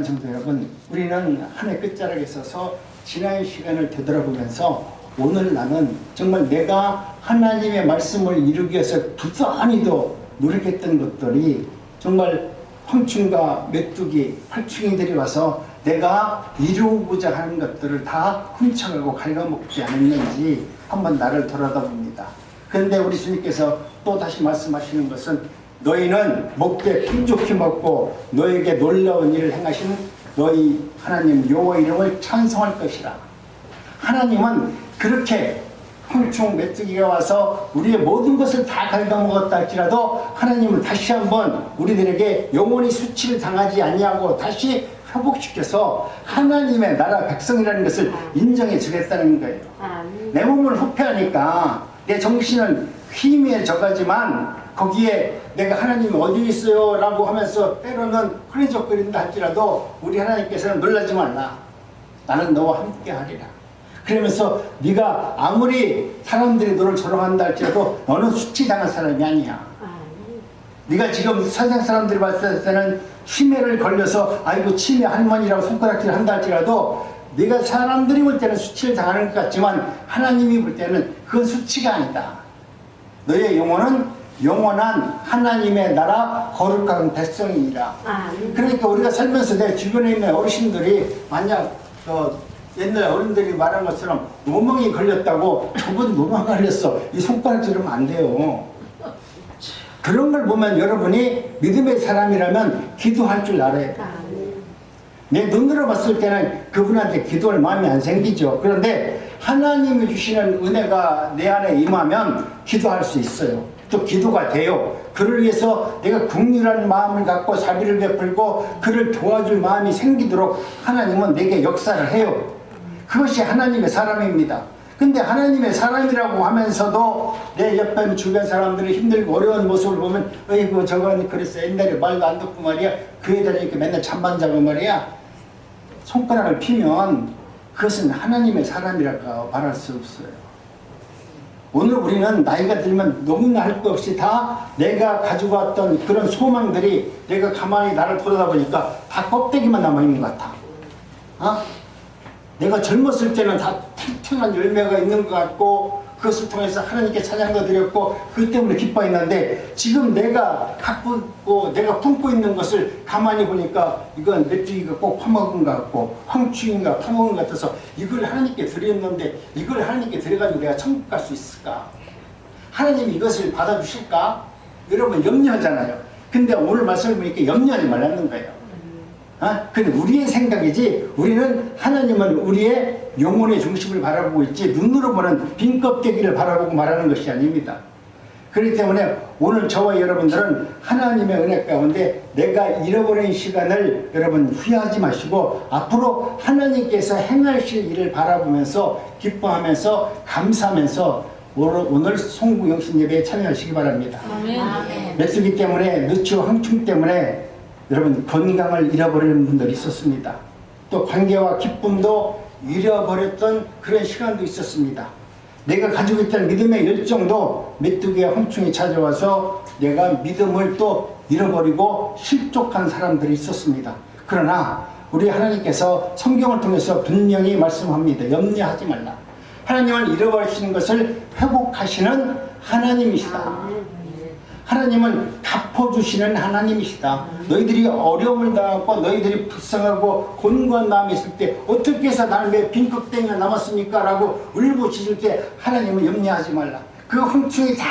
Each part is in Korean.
성도 여러분, 우리는 한 해 끝자락에 서서 지난 시간을 되돌아보면서 오늘 나는 정말 내가 하나님의 말씀을 이루기 위해서 부단히도 노력했던 것들이 정말 황충과 메뚜기, 팔충이들이 와서 내가 이루고자 하는 것들을 다 훔쳐가고 갉아먹지 않았는지 한번 나를 돌아다봅니다. 그런데 우리 주님께서 또 다시 말씀하시는 것은 너희는 먹되 풍족히 먹고 너에게 놀라운 일을 행하신 너희 하나님 여호와 이름을 찬송할 것이라. 하나님은 그렇게 황충 메뚜기가 와서 우리의 모든 것을 다 갉아먹었다 할지라도 하나님은 다시 한번 우리들에게 영원히 수치를 당하지 아니하고 다시 회복시켜서 하나님의 나라 백성이라는 것을 인정해 주겠다는 거예요. 내 몸을 후패하니까 내 정신은 희미해져가지만 거기에 내가 하나님이 어디 있어요? 라고 하면서 때로는 흐리적거린다 할지라도 우리 하나님께서는 놀라지 말라. 나는 너와 함께 하리라. 그러면서 네가 아무리 사람들이 너를 조롱한다 할지라도 너는 수치당한 사람이 아니야. 네가 지금 세상 사람들이 봤을 때는 치매를 걸려서 아이고 치매 할머니라고 손가락질 한다 할지라도 네가 사람들이 볼 때는 수치를 당하는 것 같지만 하나님이 볼 때는 그건 수치가 아니다. 너의 영혼은 영원한 하나님의 나라 거룩한 백성이니라. 그러니까 우리가 살면서 내 주변에 있는 어르신들이 만약 옛날 어른들이 말한 것처럼 노망이 걸렸다고 저분 노망 걸렸어 이 손가락질하면 안 돼요. 그런 걸 보면 여러분이 믿음의 사람이라면 기도할 줄 알아야 돼. 내 눈으로 봤을 때는 그분한테 기도할 마음이 안 생기죠. 그런데 하나님이 주시는 은혜가 내 안에 임하면 기도할 수 있어요. 또 기도가 돼요. 그를 위해서 내가 긍휼한 마음을 갖고 자비를 베풀고 그를 도와줄 마음이 생기도록 하나님은 내게 역사를 해요. 그것이 하나님의 사람입니다. 근데 하나님의 사람이라고 하면서도 내 옆에 주변 사람들이 힘들고 어려운 모습을 보면 어이구 저건 그랬어 옛날에 말도 안 듣고 말이야 그 애들 이렇게 맨날 잠만 자고 말이야 손가락을 피면 그것은 하나님의 사람이라고 말할 수 없어요. 오늘 우리는 나이가 들면 너무나 할 것 없이 다 내가 가지고 왔던 그런 소망들이 내가 가만히 나를 돌아다보니까 다 껍데기만 남아있는 것 같아. 내가 젊었을 때는 다 탱탱한 열매가 있는 것 같고 그것을 통해서 하나님께 찬양도 드렸고 그 때문에 기뻐했는데 지금 내가 갖고 있고 내가 품고 있는 것을 가만히 보니까 이건 메뚜기가 꼭 파먹은 것 같고 황충인가 파먹은 것 같아서 이걸 하나님께 드렸는데 이걸 하나님께 드려가지고 내가 천국 갈 수 있을까? 하나님이 이것을 받아주실까? 여러분 염려하잖아요. 근데 오늘 말씀을 보니까 염려하지 말라는 거예요. 근데 우리의 생각이지 우리는 하나님은 우리의 영혼의 중심을 바라보고 있지 눈으로 보는 빈 껍데기를 바라보고 말하는 것이 아닙니다. 그렇기 때문에 오늘 저와 여러분들은 하나님의 은혜 가운데 내가 잃어버린 시간을 여러분 후회하지 마시고 앞으로 하나님께서 행하실 일을 바라보면서 기뻐하면서 감사하면서 오늘 송구영신 예배에 참여하시기 바랍니다. 아멘. 메뚜기 때문에 느추 황충 때문에 여러분 건강을 잃어버리는 분들이 있었습니다. 또 관계와 기쁨도 잃어버렸던 그런 시간도 있었습니다. 내가 가지고 있던 믿음의 열정도 메뚜기와 황충이 찾아와서 내가 믿음을 또 잃어버리고 실족한 사람들이 있었습니다. 그러나 우리 하나님께서 성경을 통해서 분명히 말씀합니다. 염려하지 말라. 하나님은 잃어버리시는 것을 회복하시는 하나님이시다. 하나님은 갚아주시는 하나님이시다. 너희들이 어려움을 당하고 너희들이 불쌍하고 곤고한 마음이 있을 때 어떻게 해서 나는 왜 빈 껍데기가 남았습니까? 라고 울부짖을 때 하나님은 염려하지 말라. 그 황충이 다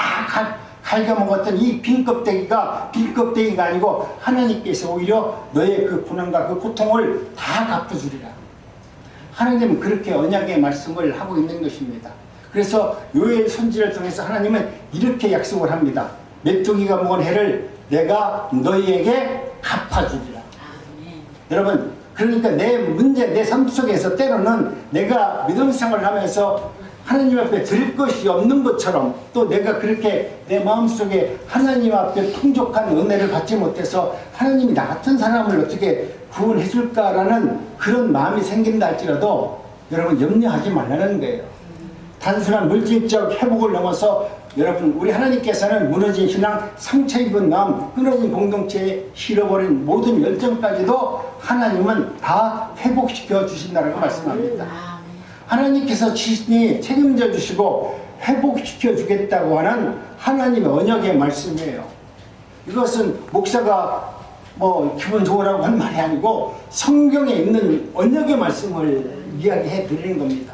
갉아먹었던 이 빈 껍데기가 빈 껍데기가 아니고 하나님께서 오히려 너의 그 고난과 그 고통을 다 갚아주리라. 하나님은 그렇게 언약의 말씀을 하고 있는 것입니다. 그래서 요엘 선지를 통해서 하나님은 이렇게 약속을 합니다. 메뚜기가 먹은 해를 내가 너희에게 갚아주리라. 여러분 그러니까 내 문제 내 삶 속에서 때로는 내가 믿음 생활을 하면서 하나님 앞에 드릴 것이 없는 것처럼 또 내가 그렇게 내 마음속에 하나님 앞에 풍족한 은혜를 받지 못해서 하나님이 나 같은 사람을 어떻게 구원해 줄까라는 그런 마음이 생긴다 할지라도 여러분 염려하지 말라는 거예요. 단순한 물질적 회복을 넘어서 여러분, 우리 하나님께서는 무너진 신앙, 상처 입은 마음, 끊어진 공동체에 실어버린 모든 열정까지도 하나님은 다 회복시켜 주신다고 말씀합니다. 하나님께서 친히 책임져 주시고 회복시켜 주겠다고 하는 하나님의 언약의 말씀이에요. 이것은 목사가 뭐 기분 좋으라고 한 말이 아니고 성경에 있는 언약의 말씀을 이야기해 드리는 겁니다.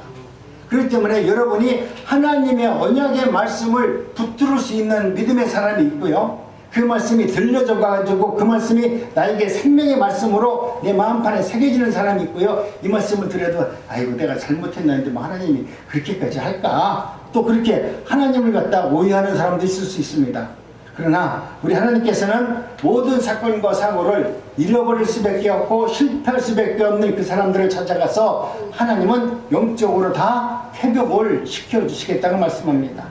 그렇기 때문에 여러분이 하나님의 언약의 말씀을 붙들을 수 있는 믿음의 사람이 있고요. 그 말씀이 들려져 가지고 그 말씀이 나에게 생명의 말씀으로 내 마음판에 새겨지는 사람이 있고요. 이 말씀을 들어도 아이고 내가 잘못했는데 뭐 하나님이 그렇게까지 할까? 또 그렇게 하나님을 갖다 오해하는 사람도 있을 수 있습니다. 그러나 우리 하나님께서는 모든 사건과 사고를 잃어버릴 수밖에 없고 실패할 수밖에 없는 그 사람들을 찾아가서 하나님은 영적으로 다 회복을 시켜주시겠다고 말씀합니다.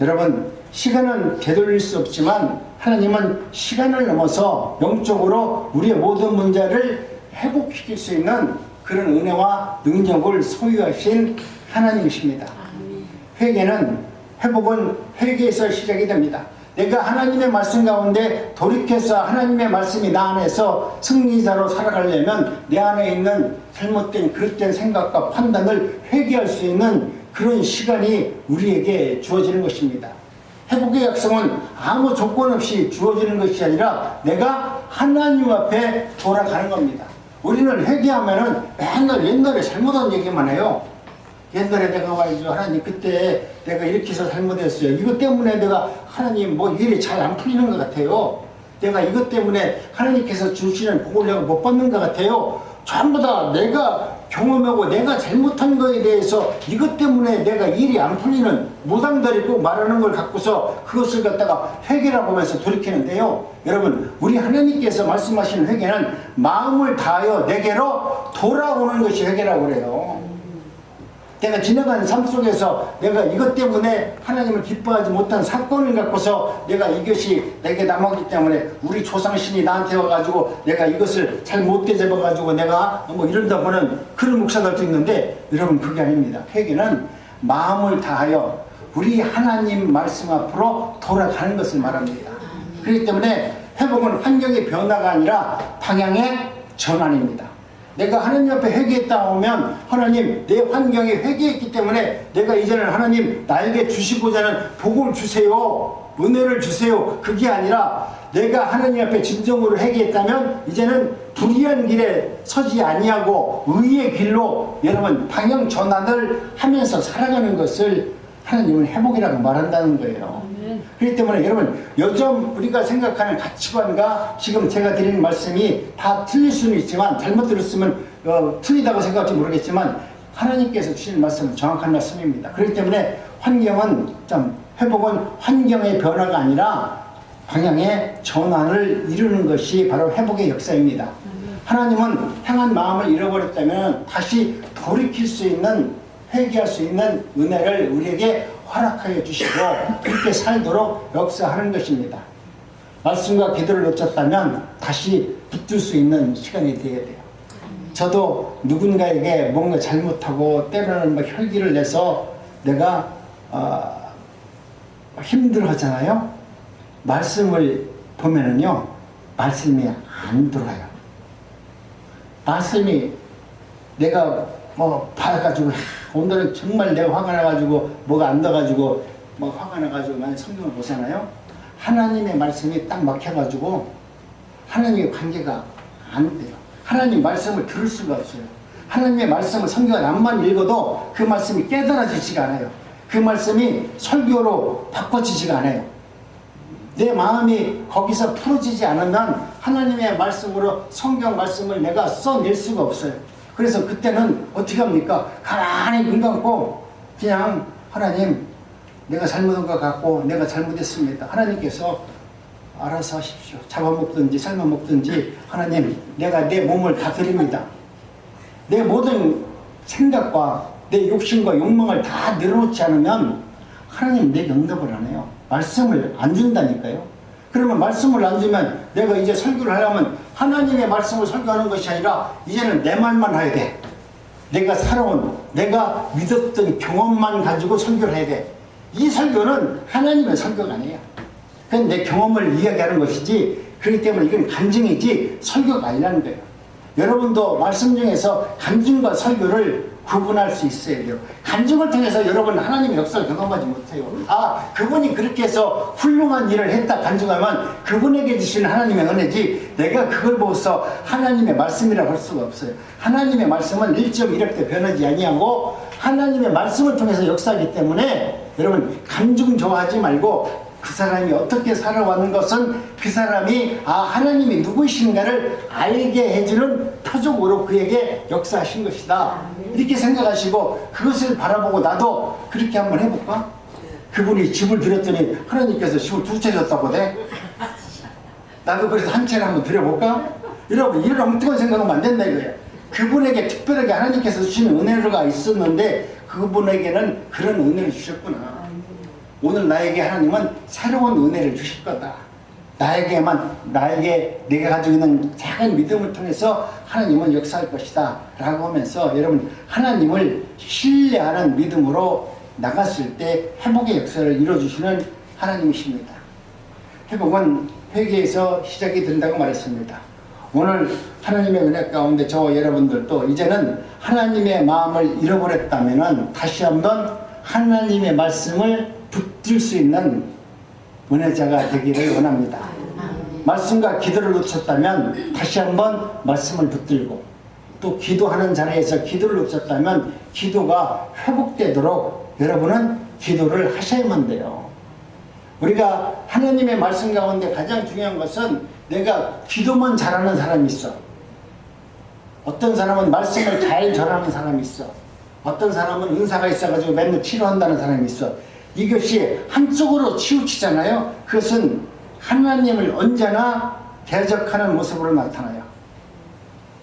여러분, 시간은 되돌릴 수 없지만 하나님은 시간을 넘어서 영적으로 우리의 모든 문제를 회복시킬 수 있는 그런 은혜와 능력을 소유하신 하나님이십니다. 회개는, 회복은 회개에서 시작이 됩니다. 내가 하나님의 말씀 가운데 돌이켜서 하나님의 말씀이 나 안에서 승리자로 살아가려면 내 안에 있는 잘못된 그릇된 생각과 판단을 회개할 수 있는 그런 시간이 우리에게 주어지는 것입니다. 회복의 약속은 아무 조건 없이 주어지는 것이 아니라 내가 하나님 앞에 돌아가는 겁니다. 우리는 회개하면은 맨날 옛날에 잘못한 얘기만 해요. 옛날에 내가 와가지고 하나님 그때 내가 이렇게 해서 잘못했어요. 이것 때문에 내가 하나님 뭐 일이 잘 안 풀리는 것 같아요. 내가 이것 때문에 하나님께서 주시는 복을 내가 못 받는 것 같아요. 전부 다 내가 경험하고 내가 잘못한 거에 대해서 이것 때문에 내가 일이 안 풀리는 무당들이 꼭 말하는 걸 갖고서 그것을 갖다가 회개라고 하면서 돌이키는데요. 여러분, 우리 하나님께서 말씀하시는 회개는 마음을 다하여 내게로 돌아오는 것이 회개라고 그래요. 내가 지나간 삶 속에서 내가 이것 때문에 하나님을 기뻐하지 못한 사건을 갖고서 내가 이것이 내게 남았기 때문에 우리 조상신이 나한테 와가지고 내가 이것을 잘 못 되잡아가지고 내가 뭐 이런다고 하는 그런 목사들도 있는데 여러분, 그게 아닙니다. 회개는 마음을 다하여 우리 하나님 말씀 앞으로 돌아가는 것을 말합니다. 그렇기 때문에 회복은 환경의 변화가 아니라 방향의 전환입니다. 내가 하나님 앞에 회개했다 오면 하나님 내 환경에 회개했기 때문에 내가 이제는 하나님 나에게 주시고자 하는 복을 주세요, 은혜를 주세요, 그게 아니라 내가 하나님 앞에 진정으로 회개했다면 이제는 불의한 길에 서지 아니하고 의의 길로 여러분 방향 전환을 하면서 살아가는 것을 하나님은 회복이라고 말한다는 거예요. 그렇기 때문에 여러분, 요즘 우리가 생각하는 가치관과 지금 제가 드리는 말씀이 다 틀릴 수는 있지만 잘못 들었으면 틀리다고 생각할지 모르겠지만 하나님께서 주시는 말씀은 정확한 말씀입니다. 그렇기 때문에 회복은 환경의 변화가 아니라 방향의 전환을 이루는 것이 바로 회복의 역사입니다. 하나님은 향한 마음을 잃어버렸다면 다시 돌이킬 수 있는, 회개할 수 있는 은혜를 우리에게 허락하여 주시고 그렇게 살도록 역사하는 것입니다. 말씀과 기도를 놓쳤다면 다시 붙들 수 있는 시간이 되어야 돼요. 저도 누군가에게 뭔가 잘못하고 때로는 막 혈기를 내서 내가 힘들어하잖아요. 말씀을 보면은요, 말씀이 안 들어가요. 말씀이 내가 뭐 봐가지고 오늘은 정말 내가 화가 나가지고 뭐가 안 나가지고 뭐 화가 나가지고 만약 성경을 보잖아요. 하나님의 말씀이 딱 막혀가지고 하나님의 관계가 안 돼요. 하나님 말씀을 들을 수가 없어요. 하나님의 말씀을 성경을 앞만 읽어도 그 말씀이 깨달아지지가 않아요. 그 말씀이 설교로 바꿔지지가 않아요. 내 마음이 거기서 풀어지지 않으면 하나님의 말씀으로 성경 말씀을 내가 써낼 수가 없어요. 그래서 그때는 어떻게 합니까? 가만히 눈 감고 그냥 하나님 내가 잘못한 것 같고 내가 잘못했습니다. 하나님께서 알아서 하십시오. 잡아먹든지 삶아먹든지 하나님 내가 내 몸을 다 드립니다. 내 모든 생각과 내 욕심과 욕망을 다 내려놓지 않으면 하나님 내게 응답을 안 해요. 말씀을 안 준다니까요. 그러면 말씀을 안 주면 내가 이제 설교를 하려면 하나님의 말씀을 설교하는 것이 아니라 이제는 내 말만 해야 돼. 내가 살아온, 내가 믿었던 경험만 가지고 설교를 해야 돼. 이 설교는 하나님의 설교가 아니에요. 그건 내 경험을 이야기하는 것이지, 그렇기 때문에 이건 간증이지 설교가 아니라는 거예요. 여러분도 말씀 중에서 간증과 설교를 구분할 수 있어야 돼요. 간증을 통해서 여러분 하나님의 역사를 경험하지 못해요. 아, 그분이 그렇게 해서 훌륭한 일을 했다 간증하면 그분에게 주시는 하나님의 은혜지, 내가 그걸 보고서 하나님의 말씀이라고 할 수가 없어요. 하나님의 말씀은 1.1억 대 변하지 아니하고 하나님의 말씀을 통해서 역사하기 때문에 여러분 간증 좋아하지 말고, 그 사람이 어떻게 살아왔는 것은 그 사람이 하나님이 누구이신가를 알게 해주는 표적으로 그에게 역사하신 것이다, 이렇게 생각하시고 그것을 바라보고 나도 그렇게 한번 해볼까? 그분이 집을 드렸더니 하나님께서 집을 두 채 줬다고 돼? 나도 그래서 한 채를 한번 드려볼까? 여러분, 이런 엉뚱한 생각하면 안 된다 이거예요. 그분에게 특별하게 하나님께서 주시는 은혜가 있었는데 그분에게는 그런 은혜를 주셨구나. 오늘 나에게 하나님은 새로운 은혜를 주실 거다. 나에게 내가 가지고 있는 작은 믿음을 통해서 하나님은 역사할 것이다 라고 하면서 여러분 하나님을 신뢰하는 믿음으로 나갔을 때 회복의 역사를 이루어주시는 하나님이십니다. 회복은 회개에서 시작이 된다고 말했습니다. 오늘 하나님의 은혜 가운데 저와 여러분들도 이제는 하나님의 마음을 잃어버렸다면 다시 한번 하나님의 말씀을 붙들 수 있는 은혜자가 되기를 원합니다. 말씀과 기도를 놓쳤다면 다시 한번 말씀을 붙들고, 또 기도하는 자리에서 기도를 놓쳤다면 기도가 회복되도록 여러분은 기도를 하셔야만 돼요. 우리가 하나님의 말씀 가운데 가장 중요한 것은 내가 기도만 잘하는 사람이 있어. 어떤 사람은 말씀을 잘 전하는 사람이 있어. 어떤 사람은 은사가 있어가지고 맨날 치료한다는 사람이 있어. 이것이 한쪽으로 치우치잖아요. 그것은 하나님을 언제나 대적하는 모습으로 나타나요.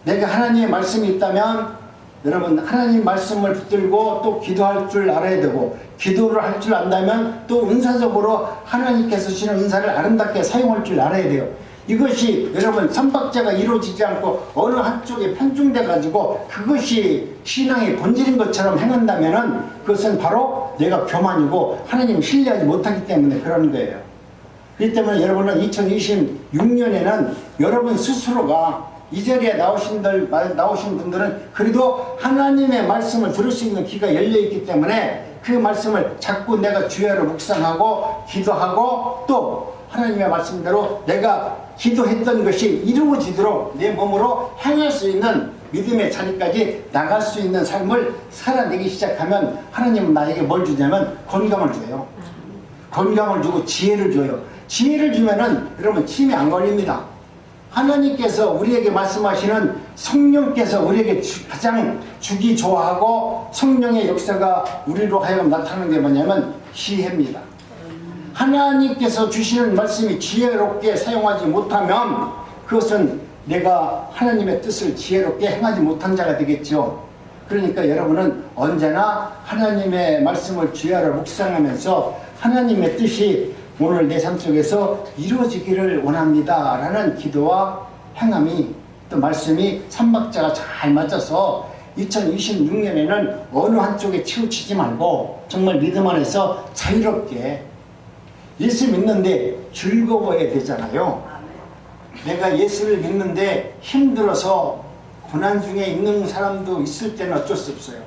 내가 하나님의 말씀이 있다면 여러분 하나님 말씀을 붙들고 또 기도할 줄 알아야 되고, 기도를 할 줄 안다면 또 은사적으로 하나님께서 주시는 은사를 아름답게 사용할 줄 알아야 돼요. 이것이 여러분 삼박자가 이루어지지 않고 어느 한쪽에 편중돼 가지고 그것이 신앙의 본질인 것처럼 행한다면은 그것은 바로 내가 교만이고 하나님을 신뢰하지 못하기 때문에 그러는 거예요. 그렇기 때문에 여러분은 2026년에는 여러분 스스로가 이 자리에 나오신 분들은 그래도 하나님의 말씀을 들을 수 있는 귀가 열려있기 때문에 그 말씀을 자꾸 내가 주야로 묵상하고 기도하고 또 하나님의 말씀대로 내가 기도했던 것이 이루어지도록 내 몸으로 행할 수 있는 믿음의 자리까지 나갈 수 있는 삶을 살아내기 시작하면 하나님은 나에게 뭘 주냐면 건강을 줘요. 건강을 주고 지혜를 줘요. 지혜를 주면은 여러분 침이 안 걸립니다. 하나님께서 우리에게 말씀하시는 성령께서 우리에게 가장 주기 좋아하고 성령의 역사가 우리로 하여금 나타나는 게 뭐냐면 지혜입니다. 하나님께서 주시는 말씀이 지혜롭게 사용하지 못하면 그것은 내가 하나님의 뜻을 지혜롭게 행하지 못한 자가 되겠죠. 그러니까 여러분은 언제나 하나님의 말씀을 주야로 묵상하면서 하나님의 뜻이 오늘 내 삶 속에서 이루어지기를 원합니다 라는 기도와 행함이 또 말씀이 삼박자가 잘 맞아서 2026년에는 어느 한쪽에 치우치지 말고 정말 믿음 안에서 자유롭게 예수 믿는데 즐거워야 되잖아요. 내가 예수를 믿는데 힘들어서 고난 중에 있는 사람도 있을 때는 어쩔 수 없어요.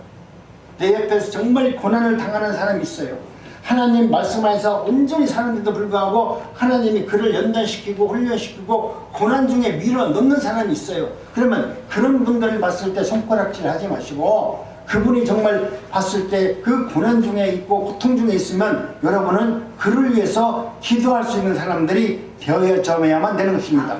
내 옆에서 정말 고난을 당하는 사람이 있어요. 하나님 말씀 안에서 온전히 사는데도 불구하고 하나님이 그를 연단시키고 훈련시키고 고난 중에 밀어 넣는 사람이 있어요. 그러면 그런 분들을 봤을 때 손가락질 하지 마시고 그분이 정말 봤을 때 그 고난 중에 있고 고통 중에 있으면 여러분은 그를 위해서 기도할 수 있는 사람들이 되어야만 되는 것입니다.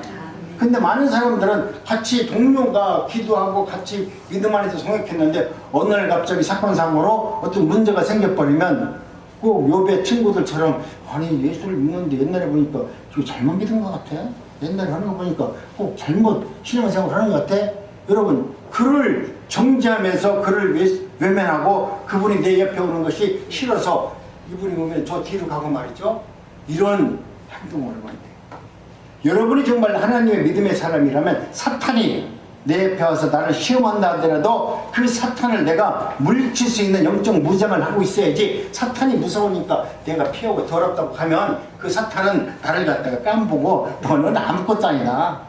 근데 많은 사람들은 같이 동료가 기도하고 같이 믿음 안에서 성역했는데 어느 날 갑자기 사건상으로 어떤 문제가 생겨버리면 꼭 욥의 친구들처럼 아니 예수를 믿는데 옛날에 보니까 저 잘못 믿은 것 같아. 옛날에 하는 거 보니까 꼭 잘못 신앙생활 하는 것 같아. 여러분 그를 정죄하면서 그를 외면하고 그분이 내 옆에 오는 것이 싫어서 이분이 오면 저 뒤로 가고 말이죠. 이런 행동을 하면 안 돼요. 여러분이 정말 하나님의 믿음의 사람이라면 사탄이 내 옆에 와서 나를 시험한다 하더라도 그 사탄을 내가 물리칠 수 있는 영적 무장을 하고 있어야지. 사탄이 무서우니까 내가 피하고 더럽다고 하면 그 사탄은 나를 갖다가 깜보고 너는 아무것도 아니다.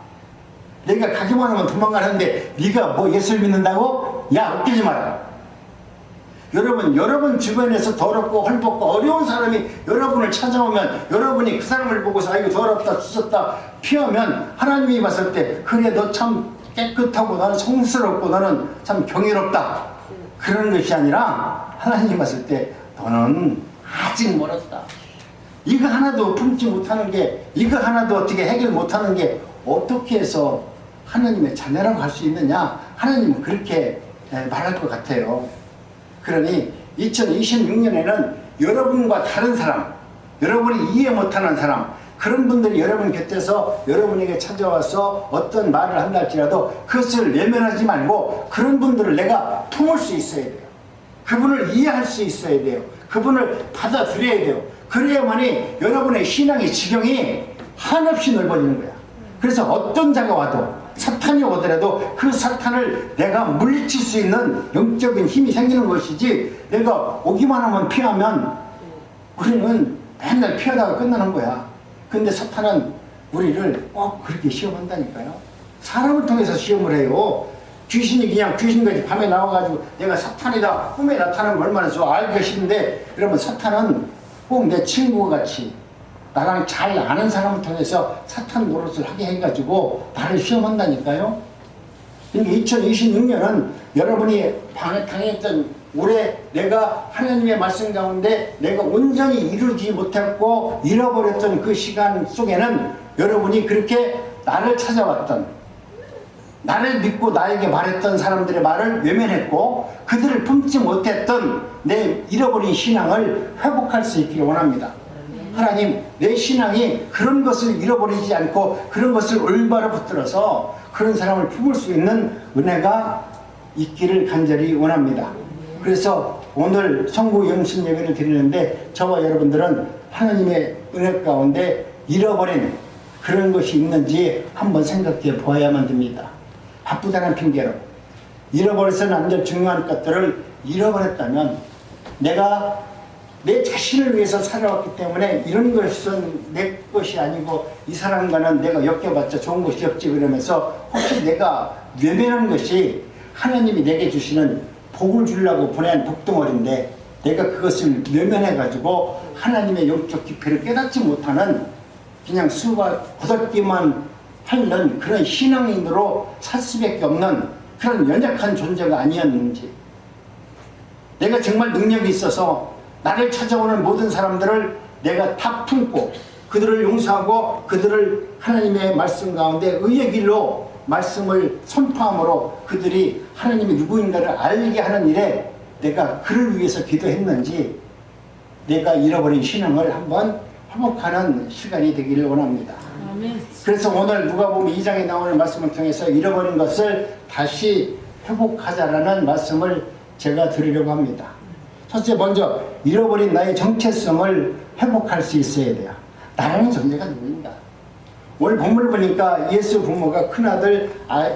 내가 가기만 하면 도망가는데 네가 뭐 예수를 믿는다고? 야, 웃기지 마라. 여러분 주변에서 더럽고 헐벗고 어려운 사람이 여러분을 찾아오면 여러분이 그 사람을 보고서 아이고 더럽다 주셨다 피하면 하나님이 봤을 때 그래 너 참 깨끗하고 나는 성스럽고 나는 참 경이롭다 그런 것이 아니라 하나님이 봤을 때 너는 아직 멀었다. 이거 하나도 품지 못하는 게 이거 하나도 어떻게 해결 못하는 게 어떻게 해서 하나님의 자녀라고 할 수 있느냐. 하나님은 그렇게 말할 것 같아요. 그러니 2026년에는 여러분과 다른 사람, 여러분이 이해 못하는 사람, 그런 분들이 여러분 곁에서 여러분에게 찾아와서 어떤 말을 한다 할지라도 그것을 외면하지 말고 그런 분들을 내가 품을 수 있어야 돼요. 그분을 이해할 수 있어야 돼요. 그분을 받아들여야 돼요. 그래야만이 여러분의 신앙의 지경이 한없이 넓어지는 거야. 그래서 어떤 자가 와도 사탄이 오더라도 그 사탄을 내가 물리칠 수 있는 영적인 힘이 생기는 것이지 내가 오기만 하면 피하면 우리는 맨날 피하다가 끝나는 거야. 근데 사탄은 우리를 꼭 그렇게 시험한다니까요. 사람을 통해서 시험을 해요. 귀신이 그냥 귀신같이 밤에 나와가지고 내가 사탄이다 꿈에 나타나면 얼마나 좋아 알기 싫은데 그러면 사탄은 꼭 내 친구같이 나랑 잘 아는 사람을 통해서 사탄 노릇을 하게 해가지고 나를 시험한다니까요. 그러니까 2026년은 여러분이 당했던 올해 내가 하나님의 말씀 가운데 내가 온전히 이루지 못했고 잃어버렸던 그 시간 속에는 여러분이 그렇게 나를 찾아왔던 나를 믿고 나에게 말했던 사람들의 말을 외면했고 그들을 품지 못했던 내 잃어버린 신앙을 회복할 수 있기를 원합니다. 하나님, 내 신앙이 그런 것을 잃어버리지 않고 그런 것을 올바로 붙들어서 그런 사람을 품을 수 있는 은혜가 있기를 간절히 원합니다. 그래서 오늘 성구 영신 예배를 드리는데 저와 여러분들은 하나님의 은혜 가운데 잃어버린 그런 것이 있는지 한번 생각해 보아야만 됩니다. 바쁘다는 핑계로 잃어버려서는 안 될 중요한 것들을 잃어버렸다면 내가 내 자신을 위해서 살아왔기 때문에 이런 것은 내 것이 아니고 이 사람과는 내가 엮여봤자 좋은 것이 없지 그러면서 혹시 내가 외면한 것이 하나님이 내게 주시는 복을 주려고 보낸 복덩어리인데 내가 그것을 외면해가지고 하나님의 영적 깊이를 깨닫지 못하는 그냥 수가 거듭기만 하는 그런 신앙인으로 살 수밖에 없는 그런 연약한 존재가 아니었는지 내가 정말 능력이 있어서 나를 찾아오는 모든 사람들을 내가 다 품고 그들을 용서하고 그들을 하나님의 말씀 가운데 의의 길로 말씀을 선포함으로 그들이 하나님이 누구인가를 알게 하는 일에 내가 그를 위해서 기도했는지 내가 잃어버린 신앙을 한번 회복하는 시간이 되기를 원합니다. 그래서 오늘 누가복음 2장에 나오는 말씀을 통해서 잃어버린 것을 다시 회복하자라는 말씀을 제가 드리려고 합니다. 첫째 먼저 잃어버린 나의 정체성을 회복할 수 있어야 돼요. 나라는 존재가 누구인가? 오늘 본문을 보니까 예수 부모가 큰아들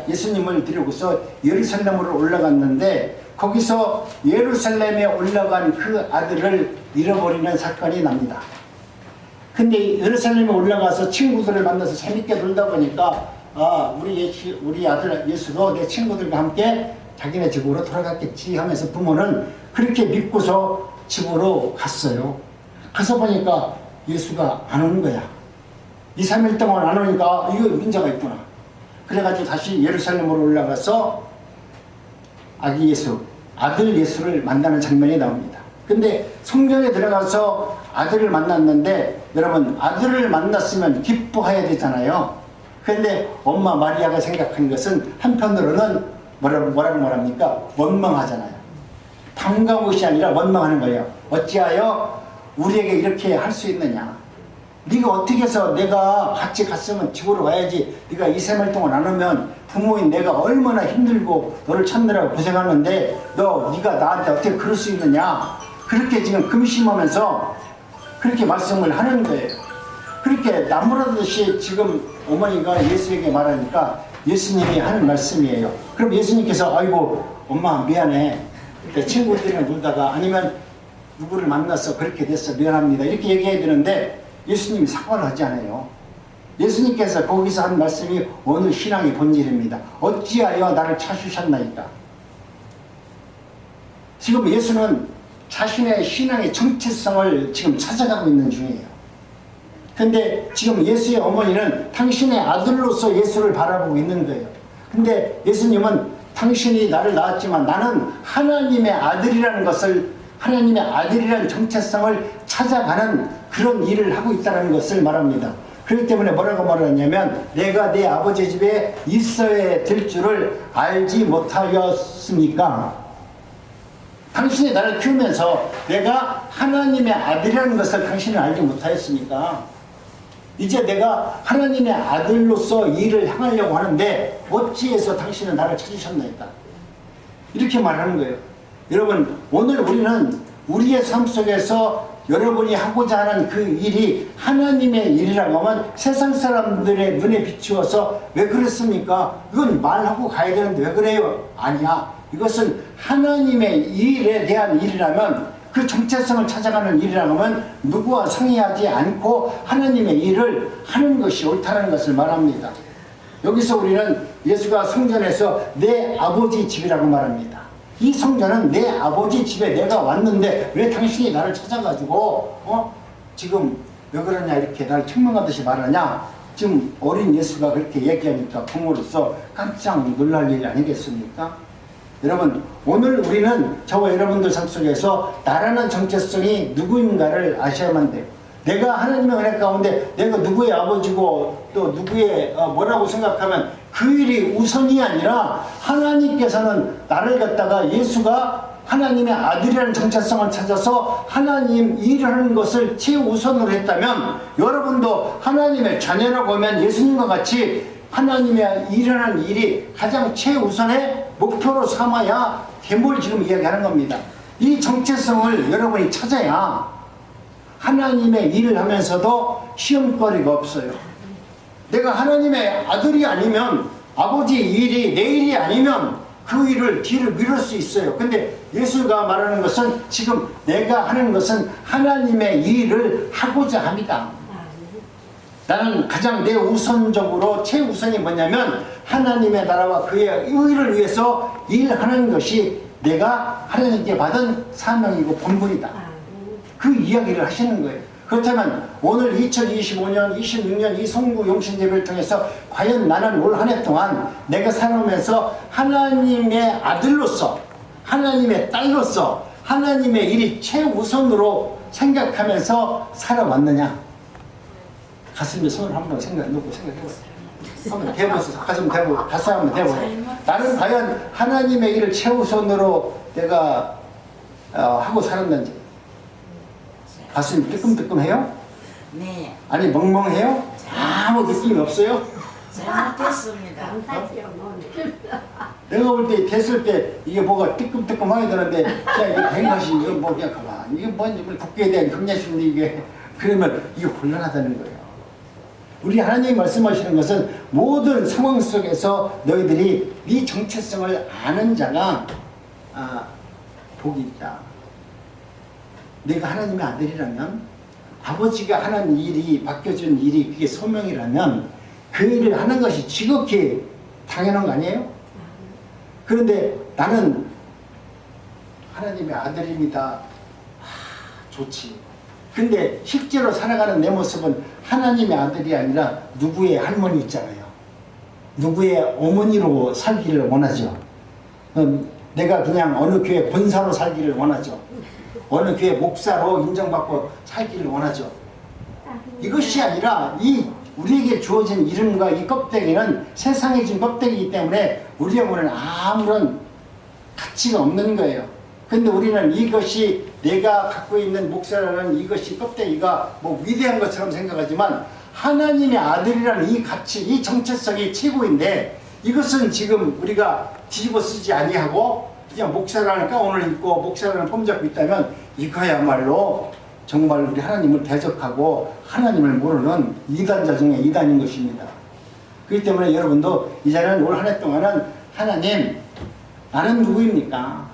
예수님을 데리고서 예루살렘으로 올라갔는데 거기서 예루살렘에 올라간 그 아들을 잃어버리는 사건이 납니다. 근데 예루살렘에 올라가서 친구들을 만나서 재밌게 놀다 보니까 우리 아들 예수도 내 친구들과 함께 자기네 집으로 돌아갔겠지 하면서 부모는 그렇게 믿고서 집으로 갔어요. 가서 보니까 예수가 안 오는 거야. 2, 3일 동안 안 오니까 이거 문제가 있구나. 그래가지고 다시 예루살렘으로 올라가서 아기 예수, 아들 예수를 만나는 장면이 나옵니다. 근데 성경에 들어가서 아들을 만났는데 여러분 아들을 만났으면 기뻐해야 되잖아요. 그런데 엄마 마리아가 생각한 것은 한편으로는 뭐랍니까? 원망하잖아요. 반가운 것이 아니라 원망하는 거예요. 어찌하여 우리에게 이렇게 할 수 있느냐? 네가 어떻게 해서 내가 같이 갔으면 집으로 가야지. 네가 2, 3일 동안 안 오면 부모인 내가 얼마나 힘들고 너를 찾느라고 고생하는데 네가 나한테 어떻게 그럴 수 있느냐? 그렇게 지금 금심하면서 그렇게 말씀을 하는 거예요. 그렇게 나무라듯이 지금 어머니가 예수에게 말하니까 예수님이 하는 말씀이에요. 그럼 예수님께서 아이고 엄마 미안해. 내 친구들이랑 놀다가 아니면 누구를 만나서 그렇게 됐어 미안합니다. 이렇게 얘기해야 되는데 예수님이 사과를 하지 않아요. 예수님께서 거기서 한 말씀이 오늘 신앙의 본질입니다. 어찌하여 나를 찾으셨나이까. 지금 예수는 자신의 신앙의 정체성을 지금 찾아가고 있는 중이에요. 근데 지금 예수의 어머니는 당신의 아들로서 예수를 바라보고 있는 거예요. 근데 예수님은 당신이 나를 낳았지만 나는 하나님의 아들이라는 것을, 하나님의 아들이라는 정체성을 찾아가는 그런 일을 하고 있다는 것을 말합니다. 그렇기 때문에 뭐라고 말하냐면 내가 내 아버지 집에 있어야 될 줄을 알지 못하였으니까, 당신이 나를 키우면서 내가 하나님의 아들이라는 것을 당신은 알지 못하였으니까 이제 내가 하나님의 아들로서 일을 행하려고 하는데 어찌해서 당신은 나를 찾으셨나이까. 이렇게 말하는 거예요. 여러분, 오늘 우리는 우리의 삶 속에서 여러분이 하고자 하는 그 일이 하나님의 일이라고 하면 세상 사람들의 눈에 비추어서 왜 그렇습니까? 이건 말하고 가야 되는데 왜 그래요? 아니야. 이것은 하나님의 일에 대한 일이라면, 그 정체성을 찾아가는 일이라면 누구와 상의하지 않고 하나님의 일을 하는 것이 옳다는 것을 말합니다. 여기서 우리는 예수가 성전에서 내 아버지 집이라고 말합니다. 이 성전은 내 아버지 집에 내가 왔는데 왜 당신이 나를 찾아가지고 지금 왜 그러냐 이렇게 나를 책망하듯이 말하냐. 지금 어린 예수가 그렇게 얘기하니까 부모로서 깜짝 놀랄 일 아니겠습니까? 여러분, 오늘 우리는 저와 여러분들 삶 속에서 나라는 정체성이 누구인가를 아셔야만 돼요. 내가 하나님의 은혜 가운데 내가 누구의 아버지고 또 누구의 뭐라고 생각하면 그 일이 우선이 아니라 하나님께서는 나를 갖다가 예수가 하나님의 아들이라는 정체성을 찾아서 하나님 일을 하는 것을 최우선으로 했다면 여러분도 하나님의 자녀라고 하면 예수님과 같이 하나님의 일하는 일이 가장 최우선의 목표로 삼아야 됨을 지금 이야기하는 겁니다. 이 정체성을 여러분이 찾아야 하나님의 일을 하면서도 시험거리가 없어요. 내가 하나님의 아들이 아니면, 아버지 일이 내 일이 아니면 그 일을 뒤로 미룰 수 있어요. 근데 예수가 말하는 것은 지금 내가 하는 것은 하나님의 일을 하고자 합니다. 나는 가장 내 우선적으로 최우선이 뭐냐면 하나님의 나라와 그의 의를 위해서 일하는 것이 내가 하나님께 받은 사명이고 본분이다. 그 이야기를 하시는 거예요. 그렇다면 오늘 2025년, 26년 이 송구 용신 예배를 통해서 과연 나는 올 한 해 동안 내가 살아오면서 하나님의 아들로서, 하나님의 딸로서 하나님의 일이 최우선으로 생각하면서 살아왔느냐? 가슴에 손을 한번 놓고 생각해보세요. 한번 대보세요. 가슴 한번 대보세요. 나는 과연 하나님의 일을 최우선으로 내가 하고 살았는지. 가슴이 뜨끔뜨끔해요? 네. 아니 멍멍해요? 아무 느낌이 없어요? 잘못했습니다. 내가 볼 때 됐을 때 이게 뭐가 뜨끔뜨끔하게 되는데 그냥 이게 된 것이 이거 뭐 그냥 가만 이게 뭔지 국가에 대한 경계심인데 이게 그러면 이게 곤란하다는 거예요. 우리 하나님이 말씀하시는 것은 모든 상황 속에서 너희들이 네 정체성을 아는 자가 복이 있다. 내가 하나님의 아들이라면, 아버지가 하는 일이, 맡겨준 일이 그게 소명이라면 그 일을 하는 것이 지극히 당연한 거 아니에요? 그런데 나는 하나님의 아들입니다. 좋지. 근데 실제로 살아가는 내 모습은 하나님의 아들이 아니라 누구의 할머니 있잖아요. 누구의 어머니로 살기를 원하죠. 내가 그냥 어느 교회 권사로 살기를 원하죠. 어느 교회 목사로 인정받고 살기를 원하죠. 이것이 아니라 이 우리에게 주어진 이름과 이 껍데기는 세상에 준 껍데기이기 때문에 우리 영혼은 아무런 가치가 없는 거예요. 근데 우리는 이것이 내가 갖고 있는 목사라는 이것이 껍데기가 뭐 위대한 것처럼 생각하지만 하나님의 아들이라는 이 가치, 이 정체성이 최고인데 이것은 지금 우리가 뒤집어 쓰지 아니하고 그냥 목사라는 가운을 입고 목사라는 폼 잡고 있다면 이거야말로 정말 우리 하나님을 대적하고 하나님을 모르는 이단자 중에 이단인 것입니다. 그렇기 때문에 여러분도 이제는 올 한 해 동안은 하나님, 나는 누구입니까?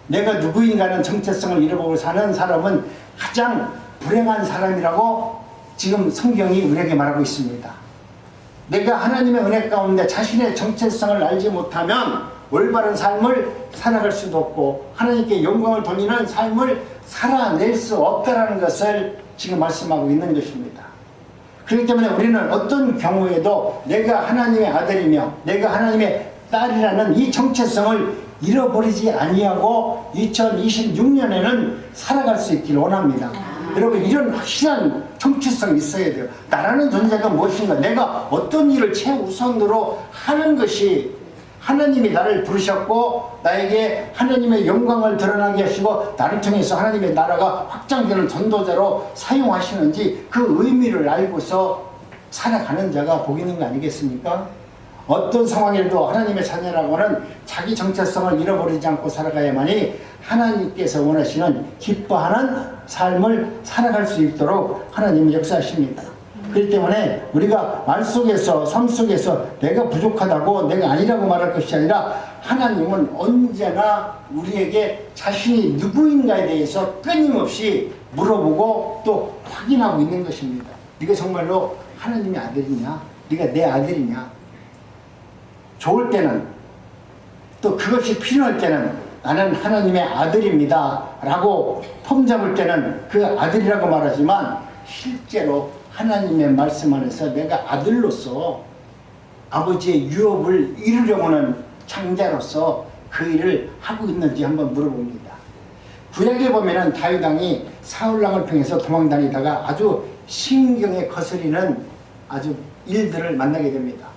내가 누구인가는 정체성을 잃어버리고 사는 사람은 가장 불행한 사람이라고 지금 성경이 우리에게 말하고 있습니다. 내가 하나님의 은혜 가운데 자신의 정체성을 알지 못하면 올바른 삶을 살아갈 수도 없고 하나님께 영광을 돌리는 삶을 살아낼 수 없다는 것을 지금 말씀하고 있는 것입니다. 그렇기 때문에 우리는 어떤 경우에도 내가 하나님의 아들이며 내가 하나님의 딸이라는 이 정체성을 잃어버리지 아니하고 2026년에는 살아갈 수 있기를 원합니다. 여러분, 이런 확실한 정체성이 있어야 돼요. 나라는 존재가 무엇인가, 내가 어떤 일을 최우선으로 하는 것이 하나님이 나를 부르셨고 나에게 하나님의 영광을 드러나게 하시고 나를 통해서 하나님의 나라가 확장되는 전도자로 사용하시는지 그 의미를 알고서 살아가는 자가 복 있는 거 아니겠습니까? 어떤 상황에도 하나님의 자녀라고는 자기 정체성을 잃어버리지 않고 살아가야만이 하나님께서 원하시는 기뻐하는 삶을 살아갈 수 있도록 하나님은 역사하십니다. 그렇기 때문에 우리가 말 속에서 삶 속에서 내가 부족하다고 내가 아니라고 말할 것이 아니라 하나님은 언제나 우리에게 자신이 누구인가에 대해서 끊임없이 물어보고 또 확인하고 있는 것입니다. 네가 정말로 하나님의 아들이냐? 네가 내 아들이냐? 좋을 때는 또 그것이 필요할 때는 나는 하나님의 아들입니다 라고 폼 잡을 때는 그 아들이라고 말하지만 실제로 하나님의 말씀 안에서 내가 아들로서 아버지의 유업을 이루려고 하는 창자로서 그 일을 하고 있는지 한번 물어봅니다. 구약에 보면은 다윗 왕이 사울 왕을 통해서 도망다니다가 아주 신경에 거스리는 아주 일들을 만나게 됩니다.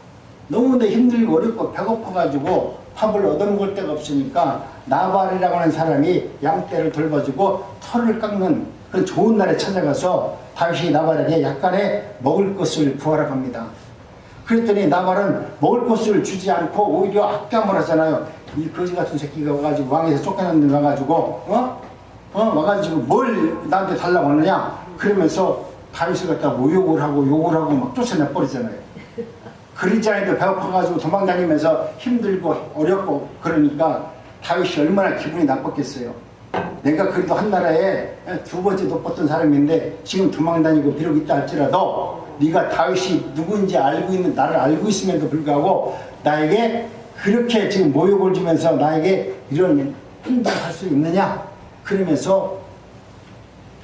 너무나 힘들고 어렵고 배고파가지고 밥을 얻어먹을 데가 없으니까 나발이라고 하는 사람이 양떼를 돌봐주고 털을 깎는 그런 좋은 날에 찾아가서 다윗이 나발에게 약간의 먹을 것을 구하러 갑니다. 그랬더니 나발은 먹을 것을 주지 않고 오히려 악담을 하잖아요. 이 거지 같은 새끼가 와가지고 왕에서 쫓겨난 데 와가지고 와가지고 뭘 나한테 달라고 하느냐 그러면서 다윗을 갖다 모욕을 하고 욕을 하고 막 쫓아내 버리잖아요. 그러지 않아도 배고파가지고 도망다니면서 힘들고 어렵고 그러니까 다윗이 얼마나 기분이 나빴겠어요. 내가 그래도 한 나라에 두 번째 높았던 사람인데 지금 도망다니고 비록 있다 할지라도 네가 다윗이 누구인지 알고 있는 나를 알고 있음에도 불구하고 나에게 그렇게 지금 모욕을 주면서 나에게 이런 행동을 할 수 있느냐 그러면서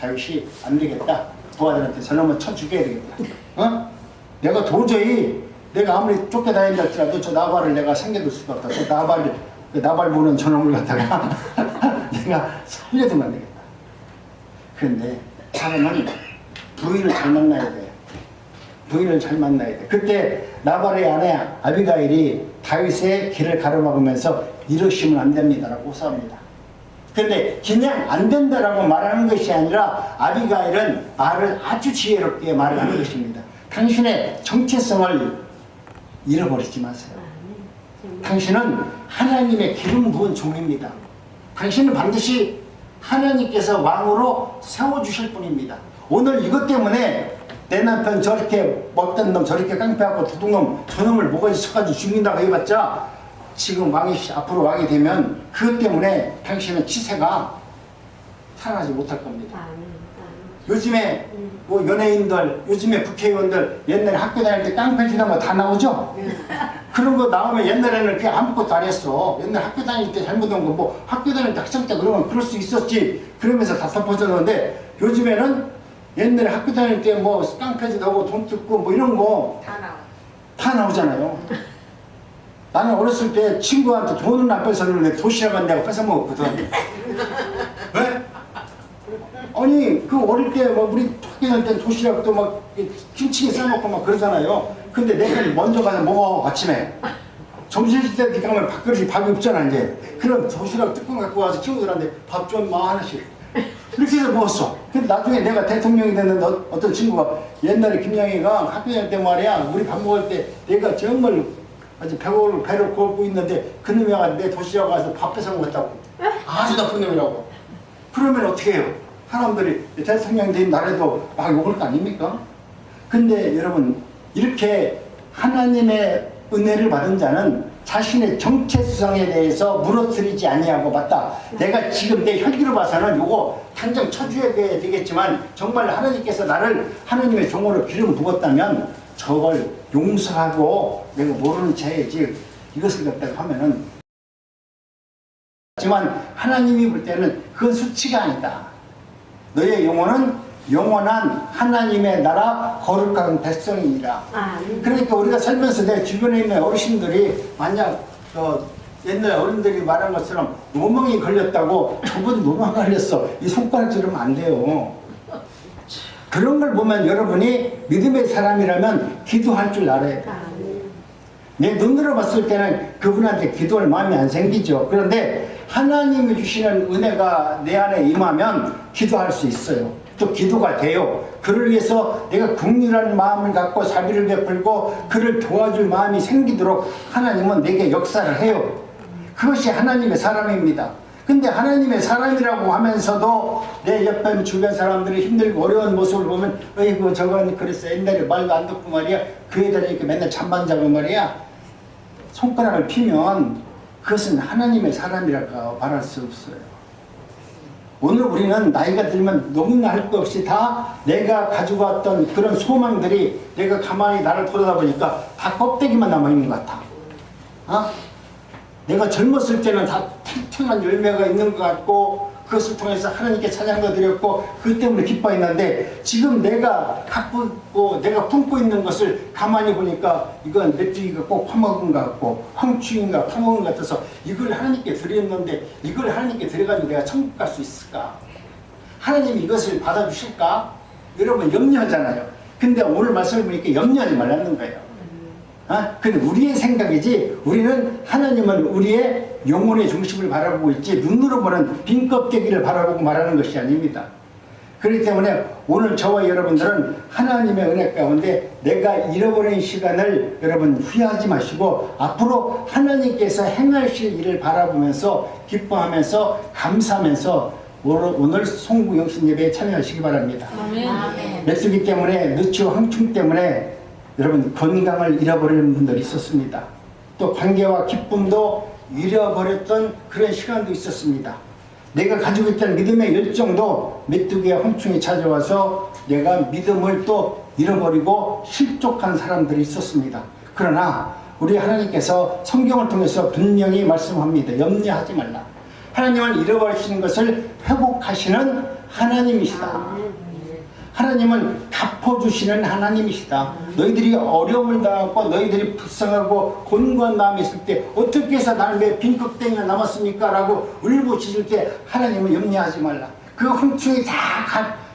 다윗이 안 되겠다. 부하들한테 저놈을 쳐 죽여야 되겠다. 내가 도저히 내가 아무리 쫓겨다닌다 할지라도 저 나발을 내가 상대할 수가 없다. 저 나발 보는 저놈을 갖다가 내가 살려두면 안 되겠다. 그런데 사람은 부인을 잘 만나야 돼. 부인을 잘 만나야 돼. 그때 나발의 아내 아비가일이 다윗의 길을 가로막으면서 이러시면 안 됩니다라고 호소합니다. 그런데 그냥 안 된다라고 말하는 것이 아니라 아비가일은 말을 아주 지혜롭게 말을 하는 것입니다. 당신의 정체성을 잃어버리지 마세요. 당신은 하나님의 기름 부은 종입니다. 당신은 반드시 하나님께서 왕으로 세워주실 분입니다. 오늘 이것 때문에 내 남편 저렇게 먹던 놈 저렇게 깡패하고 도둑놈 저놈을 뭐가 쳐가지고 죽인다고 해봤자 지금 왕이 앞으로 왕이 되면 그것 때문에 당신의 치세가 살아나지 못할 겁니다. 요즘에 뭐 연예인들, 요즘에 국회의원들 옛날에 학교 다닐 때 깡패 지난 거 다 나오죠? 그런 거 나오면 옛날에는 그게 아무것도 안 했어. 옛날 학교 다닐 때 잘못한 거 뭐 학교 다닐 때 학생 때 그러면 그럴 수 있었지. 그러면서 다 덮어졌는데 요즘에는 옛날에 학교 다닐 때 뭐 깡패짓 하고 돈 뜯고 뭐 이런 거 다 나오잖아요. 나는 어렸을 때 친구한테 돈은 안 뺏었는데 도시락은 내가 뺏어 먹었거든. 왜? 아니 그 어릴 때 뭐 우리 학교 다닐 때 도시락도 막 김치에 싸먹고 막 그러잖아요. 근데 내가 먼저 가서 먹어 아침에. 점심시대 때 가면 밥그릇이 밥이 없잖아 이제. 그럼 도시락 뚜껑 갖고 와서 친구들한테 밥 좀 마 하나씩. 이렇게 해서 먹었어. 근데 나중에 내가 대통령이 됐는데 어떤 친구가 옛날에 김영희가 학교 다닐 때 말이야 우리 밥 먹을 때 내가 정말 아주 배를 고고 있는데 그놈이 내 도시락 와서 밥 뺏어 먹었다고. 아주 나쁜 놈이라고. 그러면 어떻게 해요? 사람들이 대통령 된 나라에도 막 욕할 거 아닙니까? 근데 여러분 이렇게 하나님의 은혜를 받은 자는 자신의 정체성에 대해서 무너뜨리지 아니하고 맞다. 내가 지금 내 혈기로 봐서는 요거 당장 쳐줘야 되겠지만 정말 하나님께서 나를 하나님의 종으로 기름 부었다면 저걸 용서하고 내가 모르는 채지 이것을 갖다가 하면은 하지만 하나님이 볼 때는 그건 수치가 아니다. 너의 영혼은 영원한 하나님의 나라 거룩한 백성이니라. 그러니까 우리가 살면서 내 주변에 있는 어르신들이 만약 옛날 어른들이 말한 것처럼 노망이 걸렸다고 저분 노망 걸렸어 이 손가락 지르면 안 돼요. 그런 걸 보면 여러분이 믿음의 사람이라면 기도할 줄 알아야 돼. 내 눈으로 봤을 때는 그분한테 기도할 마음이 안 생기죠. 그런데 하나님이 주시는 은혜가 내 안에 임하면 기도할 수 있어요. 또 기도가 돼요. 그를 위해서 내가 긍휼한 마음을 갖고 자비를 베풀고 그를 도와줄 마음이 생기도록 하나님은 내게 역사를 해요. 그것이 하나님의 사람입니다. 근데 하나님의 사람이라고 하면서도 내 옆에 주변 사람들이 힘들고 어려운 모습을 보면 어이구 저건 그랬어 옛날에 말도 안 듣고 말이야 그 애들 이렇게 맨날 잠만 자고 말이야 손가락을 피면 그것은 하나님의 사람이라고 말할 수 없어요. 오늘 우리는 나이가 들면 너무나 할 것 없이 다 내가 가지고 왔던 그런 소망들이 내가 가만히 나를 돌아다 보니까 다 껍데기만 남아있는 것 같아. 내가 젊었을 때는 다 탱탱한 열매가 있는 것 같고 그것을 통해서 하나님께 찬양도 드렸고 그 때문에 기뻐했는데 지금 내가 갖고 있고 내가 품고 있는 것을 가만히 보니까 이건 메뚜기가 꼭 파먹은 것 같고 황충인가 파먹은 것 같아서 이걸 하나님께 드렸는데 이걸 하나님께 드려가지고 내가 천국 갈 수 있을까? 하나님이 이것을 받아주실까? 여러분 염려하잖아요. 근데 오늘 말씀을 보니까 염려하지 말라는 거예요. 근데 우리의 생각이지 우리는 하나님은 우리의 영혼의 중심을 바라보고 있지 눈으로 보는 빈 껍데기를 바라보고 말하는 것이 아닙니다. 그렇기 때문에 오늘 저와 여러분들은 하나님의 은혜 가운데 내가 잃어버린 시간을 여러분 후회하지 마시고 앞으로 하나님께서 행하실 일을 바라보면서 기뻐하면서 감사하면서 오늘 송구영신 예배에 참여하시기 바랍니다. 아멘. 메뚜기 때문에 느치와 황충 때문에 여러분 건강을 잃어버리는 분들이 있었습니다. 또 관계와 기쁨도 잃어버렸던 그런 시간도 있었습니다. 내가 가지고 있던 믿음의 열정도 메뚜기와 황충이 찾아와서 내가 믿음을 또 잃어버리고 실족한 사람들이 있었습니다. 그러나 우리 하나님께서 성경을 통해서 분명히 말씀합니다. 염려하지 말라. 하나님은 잃어버리시는 것을 회복하시는 하나님이시다. 하나님은 갚아주시는 하나님이시다. 너희들이 어려움을 당하고 너희들이 불쌍하고 곤고한 마음이 있을 때 어떻게 해서 나는 왜 빈껍데기가 남았습니까? 라고 울부짖을 때 하나님은 염려하지 말라. 그 황충이 다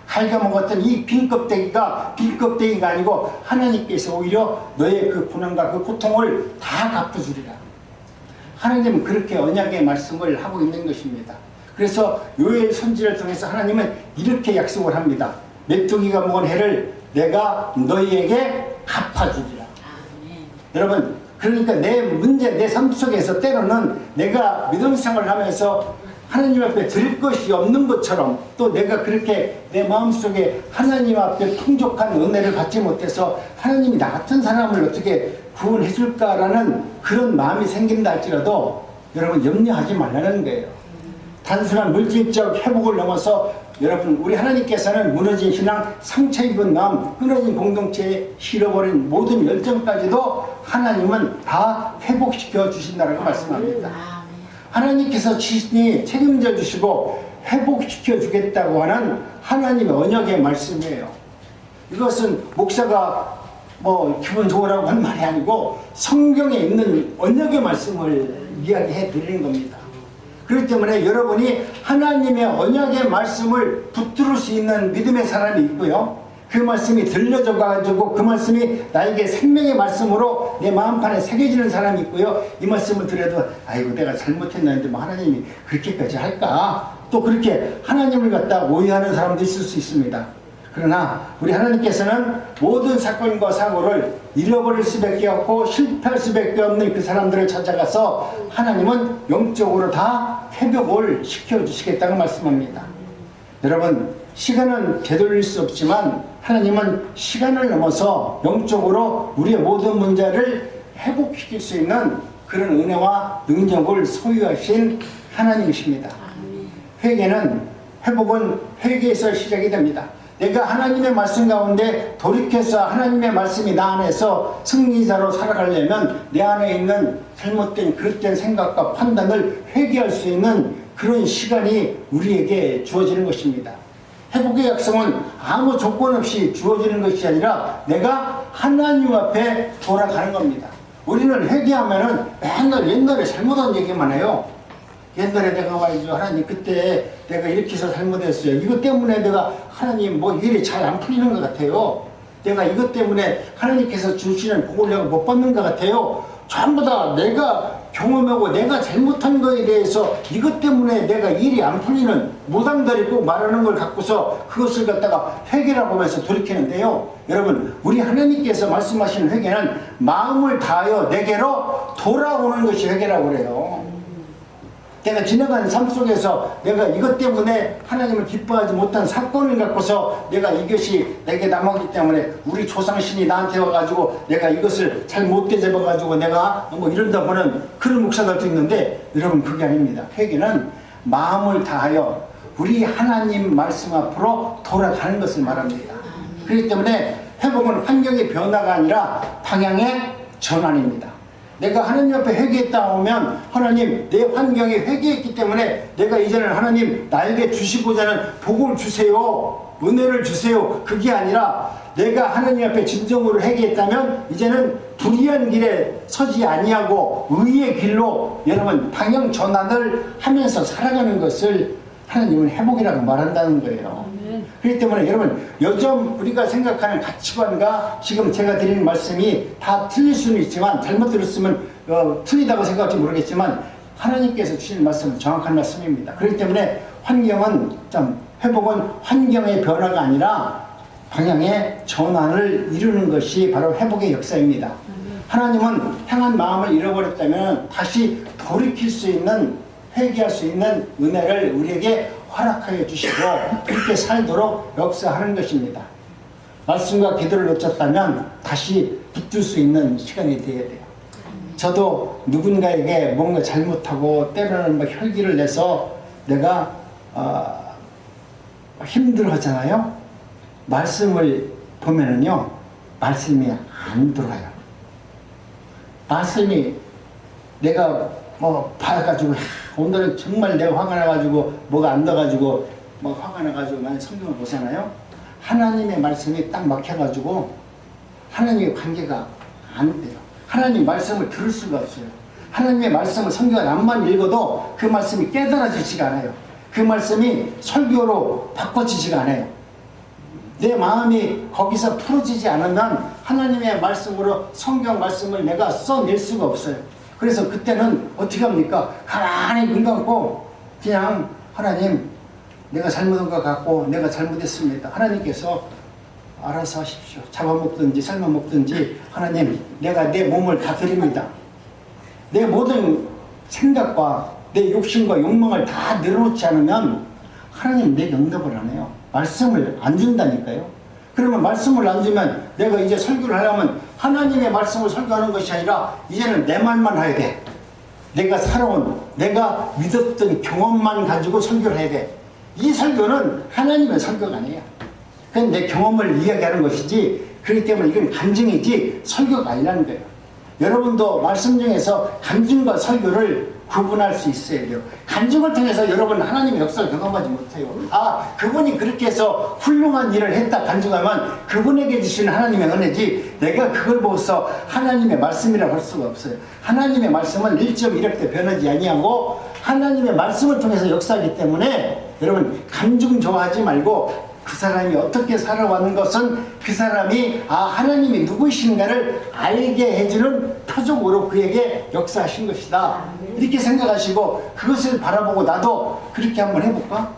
갉아먹었던 이 빈껍데기가 빈껍데기가 아니고 하나님께서 오히려 너의 그 고난과 그 고통을 다 갚아주리라. 하나님은 그렇게 언약의 말씀을 하고 있는 것입니다. 그래서 요엘 선지를 통해서 하나님은 이렇게 약속을 합니다. 메뚜기가 먹은 해를 내가 너희에게 갚아주리라. 여러분 그러니까 내 문제 내 삶 속에서 때로는 내가 믿음 생활을 하면서 하나님 앞에 드릴 것이 없는 것처럼 또 내가 그렇게 내 마음속에 하나님 앞에 풍족한 은혜를 받지 못해서 하나님이 나 같은 사람을 어떻게 구원해 줄까라는 그런 마음이 생긴다 할지라도 여러분 염려하지 말라는 거예요. 단순한 물질적 회복을 넘어서 여러분 우리 하나님께서는 무너진 신앙, 상처 입은 마음, 끊어진 공동체에 실어버린 모든 열정까지도 하나님은 다 회복시켜 주신다고 말씀합니다. 하나님께서 친히 책임져 주시고 회복시켜 주겠다고 하는 하나님의 언약의 말씀이에요. 이것은 목사가 뭐 기분 좋으라고 한 말이 아니고 성경에 있는 언약의 말씀을 이야기해 드리는 겁니다. 그렇기 때문에 여러분이 하나님의 언약의 말씀을 붙들을 수 있는 믿음의 사람이 있고요. 그 말씀이 들려져 가지고 그 말씀이 나에게 생명의 말씀으로 내 마음판에 새겨지는 사람이 있고요. 이 말씀을 들어도 아이고 내가 잘못했는데 뭐 하나님이 그렇게까지 할까? 또 그렇게 하나님을 갖다 오해하는 사람도 있을 수 있습니다. 그러나 우리 하나님께서는 모든 사건과 사고를 잃어버릴 수밖에 없고 실패할 수밖에 없는 그 사람들을 찾아가서 하나님은 영적으로 다 회복을 시켜주시겠다고 말씀합니다. 여러분, 시간은 되돌릴 수 없지만 하나님은 시간을 넘어서 영적으로 우리의 모든 문제를 회복시킬 수 있는 그런 은혜와 능력을 소유하신 하나님이십니다. 회개는, 회복은 회개에서 시작이 됩니다. 내가 하나님의 말씀 가운데 돌이켜서 하나님의 말씀이 나 안에서 승리자로 살아가려면 내 안에 있는 잘못된 그릇된 생각과 판단을 회개할 수 있는 그런 시간이 우리에게 주어지는 것입니다. 회복의 약속은 아무 조건 없이 주어지는 것이 아니라 내가 하나님 앞에 돌아가는 겁니다. 우리는 회개하면은 맨날 옛날에 잘못한 얘기만 해요. 옛날에 내가 말이죠, 하나님 그때 내가 이렇게 해서 잘못했어요. 이것 때문에 내가 하나님 뭐 일이 잘 안 풀리는 것 같아요. 내가 이것 때문에 하나님께서 주시는 복을 내가 못 받는 것 같아요. 전부 다 내가 경험하고 내가 잘못한 거에 대해서 이것 때문에 내가 일이 안 풀리는 무당들이 꼭 말하는 걸 갖고서 그것을 갖다가 회개라고 하면서 돌이키는데요. 여러분, 우리 하나님께서 말씀하시는 회개는 마음을 다하여 내게로 돌아오는 것이 회개라고 그래요. 내가 지나간 삶 속에서 내가 이것 때문에 하나님을 기뻐하지 못한 사건을 갖고서 내가 이것이 내게 남았기 때문에 우리 조상신이 나한테 와가지고 내가 이것을 잘 못 되잡아가지고 내가 뭐 이런다고 하는 그런 목사들도 있는데, 여러분 그게 아닙니다. 회개는 마음을 다하여 우리 하나님 말씀 앞으로 돌아가는 것을 말합니다. 그렇기 때문에 회복은 환경의 변화가 아니라 방향의 전환입니다. 내가 하나님 앞에 회개했다 오면 하나님 내 환경에 회개했기 때문에 내가 이제는 하나님 나에게 주시고자 하는 복을 주세요, 은혜를 주세요, 그게 아니라 내가 하나님 앞에 진정으로 회개했다면 이제는 불의한 길에 서지 아니하고 의의 길로 여러분 방향 전환을 하면서 살아가는 것을 하나님은 회복이라고 말한다는 거예요. 그렇기 때문에 여러분, 요즘 우리가 생각하는 가치관과 지금 제가 드리는 말씀이 다 틀릴 수는 있지만, 잘못 들었으면 틀리다고 생각할지 모르겠지만 하나님께서 주시는 말씀은 정확한 말씀입니다. 그렇기 때문에 회복은 환경의 변화가 아니라 방향의 전환을 이루는 것이 바로 회복의 역사입니다. 하나님은 향한 마음을 잃어버렸다면 다시 돌이킬 수 있는, 회개할 수 있는 은혜를 우리에게 허락하여 주시고 그렇게 살도록 역사하는 것입니다. 말씀과 기도를 놓쳤다면 다시 붙들 수 있는 시간이 되어야 돼요. 저도 누군가에게 뭔가 잘못하고 때로는 막 혈기를 내서 내가 힘들어하잖아요. 말씀을 보면은요, 말씀이 안 들어가요. 말씀이 내가 뭐 봐가지고 오늘은 정말 내가 화가 나가지고 뭐가 안 나가지고 뭐 화가 나가지고 만약 성경을 보잖아요. 하나님의 말씀이 딱 막혀가지고 하나님의 관계가 안 돼요. 하나님 말씀을 들을 수가 없어요. 하나님의 말씀을 성경을 앞만 읽어도 그 말씀이 깨달아지지가 않아요. 그 말씀이 설교로 바꿔지지가 않아요. 내 마음이 거기서 풀어지지 않으면 하나님의 말씀으로 성경 말씀을 내가 써낼 수가 없어요. 그래서 그때는 어떻게 합니까? 가만히 눈 감고 그냥 하나님 내가 잘못한 것 같고 내가 잘못했습니다. 하나님께서 알아서 하십시오. 잡아먹든지 삶아먹든지 하나님 내가 내 몸을 다 드립니다. 내 모든 생각과 내 욕심과 욕망을 다 내려놓지 않으면 하나님 내게 응답을 안 해요. 말씀을 안 준다니까요. 그러면 말씀을 안 주면 내가 이제 설교를 하려면 하나님의 말씀을 설교하는 것이 아니라 이제는 내 말만 해야 돼. 내가 살아온, 내가 믿었던 경험만 가지고 설교를 해야 돼. 이 설교는 하나님의 설교가 아니에요. 그건 내 경험을 이야기하는 것이지, 그렇기 때문에 이건 간증이지 설교가 아니라는 거예요. 여러분도 말씀 중에서 간증과 설교를 구분할 수 있어야 돼요. 간증을 통해서 여러분 하나님의 역사를 경험하지 못해요. 아, 그분이 그렇게 해서 훌륭한 일을 했다 간증하면 그분에게 주시는 하나님의 은혜지, 내가 그걸 보고서 하나님의 말씀이라고 할 수가 없어요. 하나님의 말씀은 1.1억 대 변하지 아니하고 하나님의 말씀을 통해서 역사하기 때문에 여러분 간증 좋아하지 말고 그 사람이 어떻게 살아왔는 것은 그 사람이 하나님이 누구이신가를 알게 해주는 표적으로 그에게 역사하신 것이다, 이렇게 생각하시고 그것을 바라보고 나도 그렇게 한번 해볼까?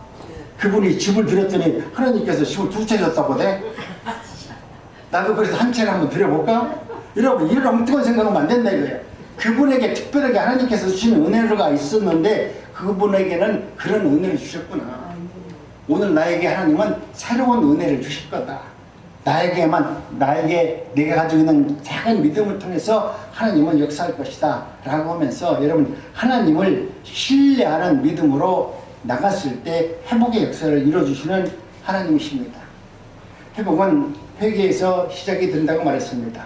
그분이 집을 드렸더니 하나님께서 집을 두 채 줬다고 돼? 나도 그래서 한 채를 한번 드려볼까? 여러분 이런 엉뚱한 생각하면 안 된다 이거예요. 그분에게 특별하게 하나님께서 주신 은혜가 있었는데 그분에게는 그런 은혜를 주셨구나. 오늘 나에게 하나님은 새로운 은혜를 주실 거다. 나에게 내가 가지고 있는 작은 믿음을 통해서 하나님은 역사할 것이다 라고 하면서 여러분 하나님을 신뢰하는 믿음으로 나갔을 때 회복의 역사를 이루어주시는 하나님이십니다. 회복은 회개에서 시작이 된다고 말했습니다.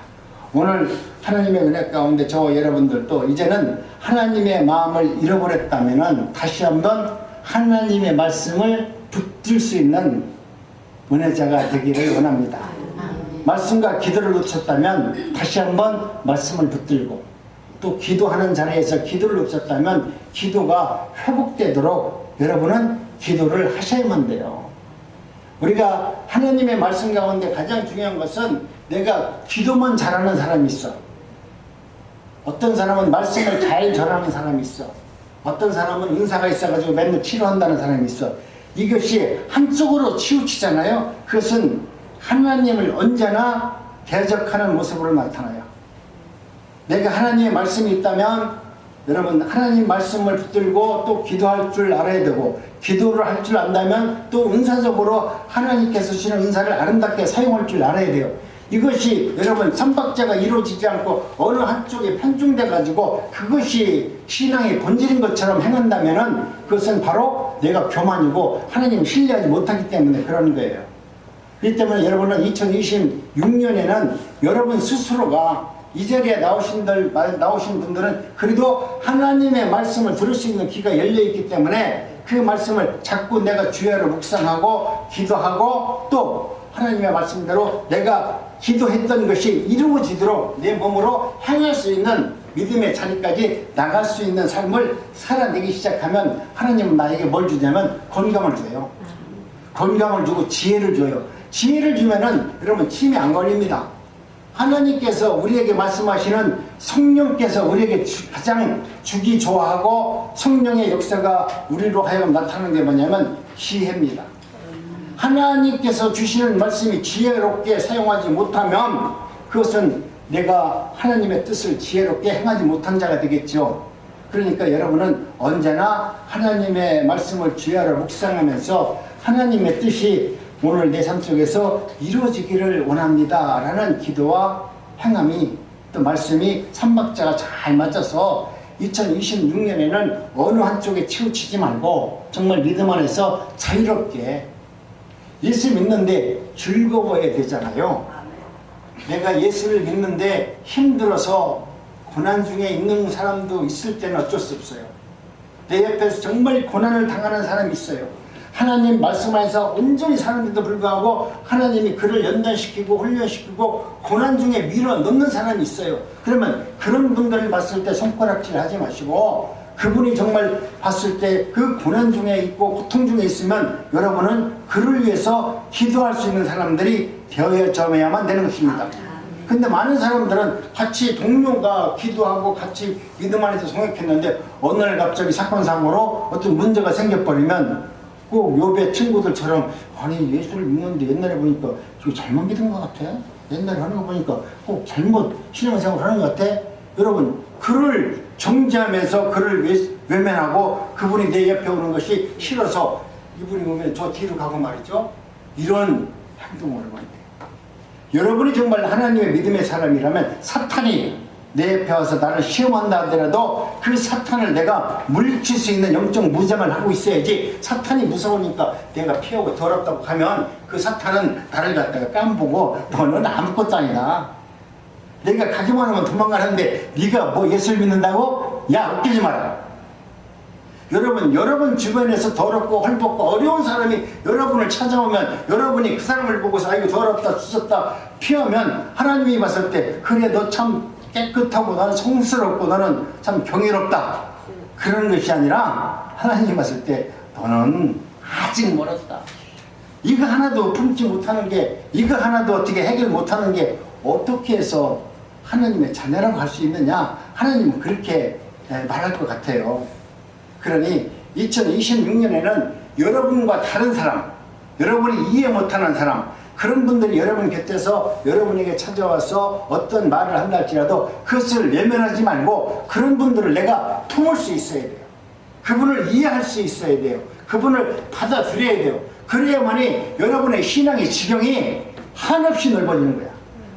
오늘 하나님의 은혜 가운데 저와 여러분들도 이제는 하나님의 마음을 잃어버렸다면 다시 한번 하나님의 말씀을 붙들 수 있는 은혜자가 되기를 원합니다. 말씀과 기도를 놓쳤다면 다시 한번 말씀을 붙들고, 또 기도하는 자리에서 기도를 놓쳤다면 기도가 회복되도록 여러분은 기도를 하셔야만 돼요. 우리가 하나님의 말씀 가운데 가장 중요한 것은 내가 기도만 잘하는 사람이 있어. 어떤 사람은 말씀을 잘 전하는 사람이 있어. 어떤 사람은 은사가 있어가지고 맨날 치료한다는 사람이 있어. 이것이 한쪽으로 치우치잖아요. 그것은 하나님을 언제나 대적하는 모습으로 나타나요. 내가 하나님의 말씀이 있다면 여러분 하나님 말씀을 붙들고 또 기도할 줄 알아야 되고, 기도를 할 줄 안다면 또 은사적으로 하나님께서 주시는 은사를 아름답게 사용할 줄 알아야 돼요. 이것이 여러분 삼박자가 이루어지지 않고 어느 한쪽에 편중돼 가지고 그것이 신앙의 본질인 것처럼 행한다면은 그것은 바로 내가 교만이고 하나님을 신뢰하지 못하기 때문에 그런 거예요. 그렇기 때문에 여러분은 2026년에는 여러분 스스로가 이 자리에 나오신 분들은 그래도 하나님의 말씀을 들을 수 있는 귀가 열려있기 때문에 그 말씀을 자꾸 내가 주야로 묵상하고 기도하고 또 하나님의 말씀대로 내가 기도했던 것이 이루어지도록 내 몸으로 행할 수 있는 믿음의 자리까지 나갈 수 있는 삶을 살아내기 시작하면 하나님은 나에게 뭘 주냐면 건강을 줘요. 건강을 주고 지혜를 줘요. 지혜를 주면은 여러분 침이 안 걸립니다. 하나님께서 우리에게 말씀하시는 성령께서 우리에게 가장 주기 좋아하고 성령의 역사가 우리로 하여금 나타나는 게 뭐냐면 지혜입니다. 하나님께서 주시는 말씀이 지혜롭게 사용하지 못하면 그것은 내가 하나님의 뜻을 지혜롭게 행하지 못한 자가 되겠죠. 그러니까 여러분은 언제나 하나님의 말씀을 주야로 묵상하면서 하나님의 뜻이 오늘 내 삶 속에서 이루어지기를 원합니다 라는 기도와 행함이 또 말씀이 삼박자가 잘 맞아서 2026년에는 어느 한쪽에 치우치지 말고 정말 믿음 안에서 자유롭게 예수 믿는데 즐거워야 되잖아요. 내가 예수를 믿는데 힘들어서 고난 중에 있는 사람도 있을 때는 어쩔 수 없어요. 내 옆에서 정말 고난을 당하는 사람이 있어요. 하나님 말씀 안에서 온전히 사는데도 불구하고 하나님이 그를 연단시키고 훈련시키고 고난 중에 밀어 넣는 사람이 있어요. 그러면 그런 분들을 봤을 때 손가락질 하지 마시고 그분이 정말 봤을 때 그 고난 중에 있고 고통 중에 있으면 여러분은 그를 위해서 기도할 수 있는 사람들이 되어야만 되는 것입니다. 근데 많은 사람들은 같이 동료가 기도하고 같이 믿음 안에서 성역했는데 어느 날 갑자기 사건 사고로 어떤 문제가 생겨버리면 꼭 욥의 친구들처럼 아니 예수를 믿는데 옛날에 보니까 저 잘못 믿은 것 같아. 옛날에 하는 거 보니까 꼭 잘못 신앙생활 하는 것 같아. 여러분 그를 정죄하면서 그를 외면하고 그분이 내 옆에 오는 것이 싫어서 이분이 오면 저 뒤로 가고 말이죠. 이런 행동을 하면 돼요. 여러분이 정말 하나님의 믿음의 사람이라면 사탄이 내 옆에 와서 나를 시험한다 하더라도 그 사탄을 내가 물리칠 수 있는 영적 무장을 하고 있어야지. 사탄이 무서우니까 내가 피하고 더럽다고 하면 그 사탄은 나를 갖다가 깜보고 너는 아무것도 아니다. 내가 가기만 하면 도망가는데 네가 뭐 예수를 믿는다고? 야 웃기지 마라. 여러분 주변에서 더럽고 헐벗고 어려운 사람이 여러분을 찾아오면 여러분이 그 사람을 보고서 아이고 더럽다 주셨다 피하면 하나님이 봤을 때 그래 너 참 깨끗하고 나는 성스럽고 나는 참 경이롭다 그런 것이 아니라 하나님이 봤을 때 너는 아직 멀었다. 이거 하나도 품지 못하는 게 이거 하나도 어떻게 해결 못하는 게 어떻게 해서 하나님의 자녀라고 할 수 있느냐. 하나님은 그렇게 말할 것 같아요. 그러니 2026년에는 여러분과 다른 사람, 여러분이 이해 못하는 사람, 그런 분들이 여러분 곁에서 여러분에게 찾아와서 어떤 말을 한다 할지라도 그것을 외면하지 말고 그런 분들을 내가 품을 수 있어야 돼요. 그분을 이해할 수 있어야 돼요. 그분을 받아들여야 돼요. 그래야만이 여러분의 신앙의 지경이 한없이 넓어지는 거야.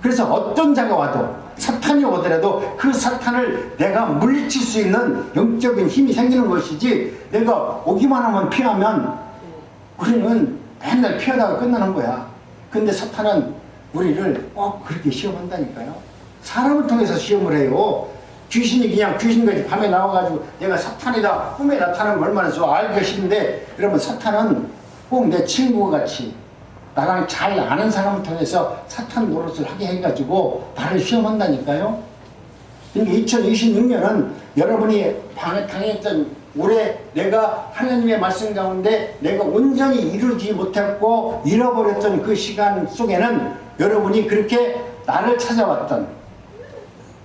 그래서 어떤 자가 와도 사탄이 오더라도 그 사탄을 내가 물리칠 수 있는 영적인 힘이 생기는 것이지, 내가 오기만 하면 피하면 우리는 맨날 피하다가 끝나는 거야. 근데 사탄은 우리를 꼭 그렇게 시험한다니까요. 사람을 통해서 시험을 해요. 귀신이 그냥 귀신같이 밤에 나와가지고 내가 사탄이다 꿈에 나타나면 얼마나 좋아, 알기가 싫은데, 여러분 사탄은 꼭 내 친구같이 나랑 잘 아는 사람을 통해서 사탄 노릇을 하게 해가지고 나를 시험한다니까요. 그러니까 2026년은 여러분이 당했던 올해 내가 하나님의 말씀 가운데 내가 온전히 이루지 못했고 잃어버렸던 그 시간 속에는 여러분이 그렇게 나를 찾아왔던,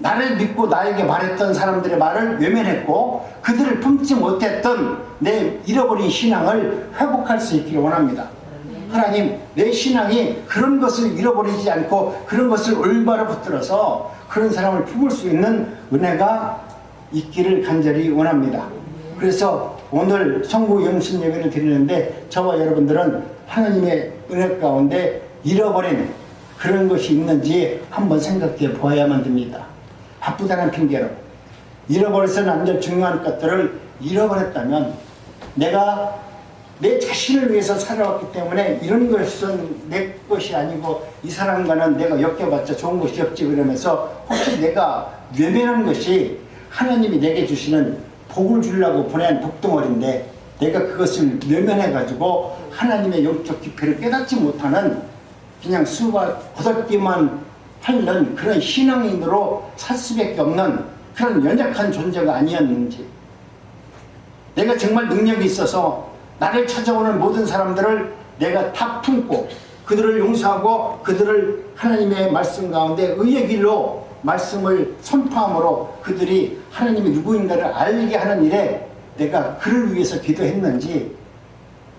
나를 믿고 나에게 말했던 사람들의 말을 외면했고 그들을 품지 못했던 내 잃어버린 신앙을 회복할 수 있기를 원합니다. 하나님, 내 신앙이 그런 것을 잃어버리지 않고 그런 것을 올바로 붙들어서 그런 사람을 품을 수 있는 은혜가 있기를 간절히 원합니다. 그래서 오늘 성구 영신 예배를 드리는데 저와 여러분들은 하나님의 은혜 가운데 잃어버린 그런 것이 있는지 한번 생각해 보아야만 됩니다. 바쁘다는 핑계로 잃어버려서는 안 될 중요한 것들을 잃어버렸다면, 내가 내 자신을 위해서 살아왔기 때문에 이런 것은 내 것이 아니고 이 사람과는 내가 엮여봤자 좋은 것이 없지, 그러면서 혹시 내가 외면한 것이 하나님이 내게 주시는 복을 주려고 보낸 복덩어리인데 내가 그것을 외면해가지고 하나님의 영적 깊이를 깨닫지 못하는 그냥 수가 고닫기만 하는 그런 신앙인으로 살 수밖에 없는 그런 연약한 존재가 아니었는지, 내가 정말 능력이 있어서 나를 찾아오는 모든 사람들을 내가 다 품고 그들을 용서하고 그들을 하나님의 말씀 가운데 의의 길로 말씀을 선포함으로 그들이 하나님이 누구인가를 알게 하는 일에 내가 그를 위해서 기도했는지,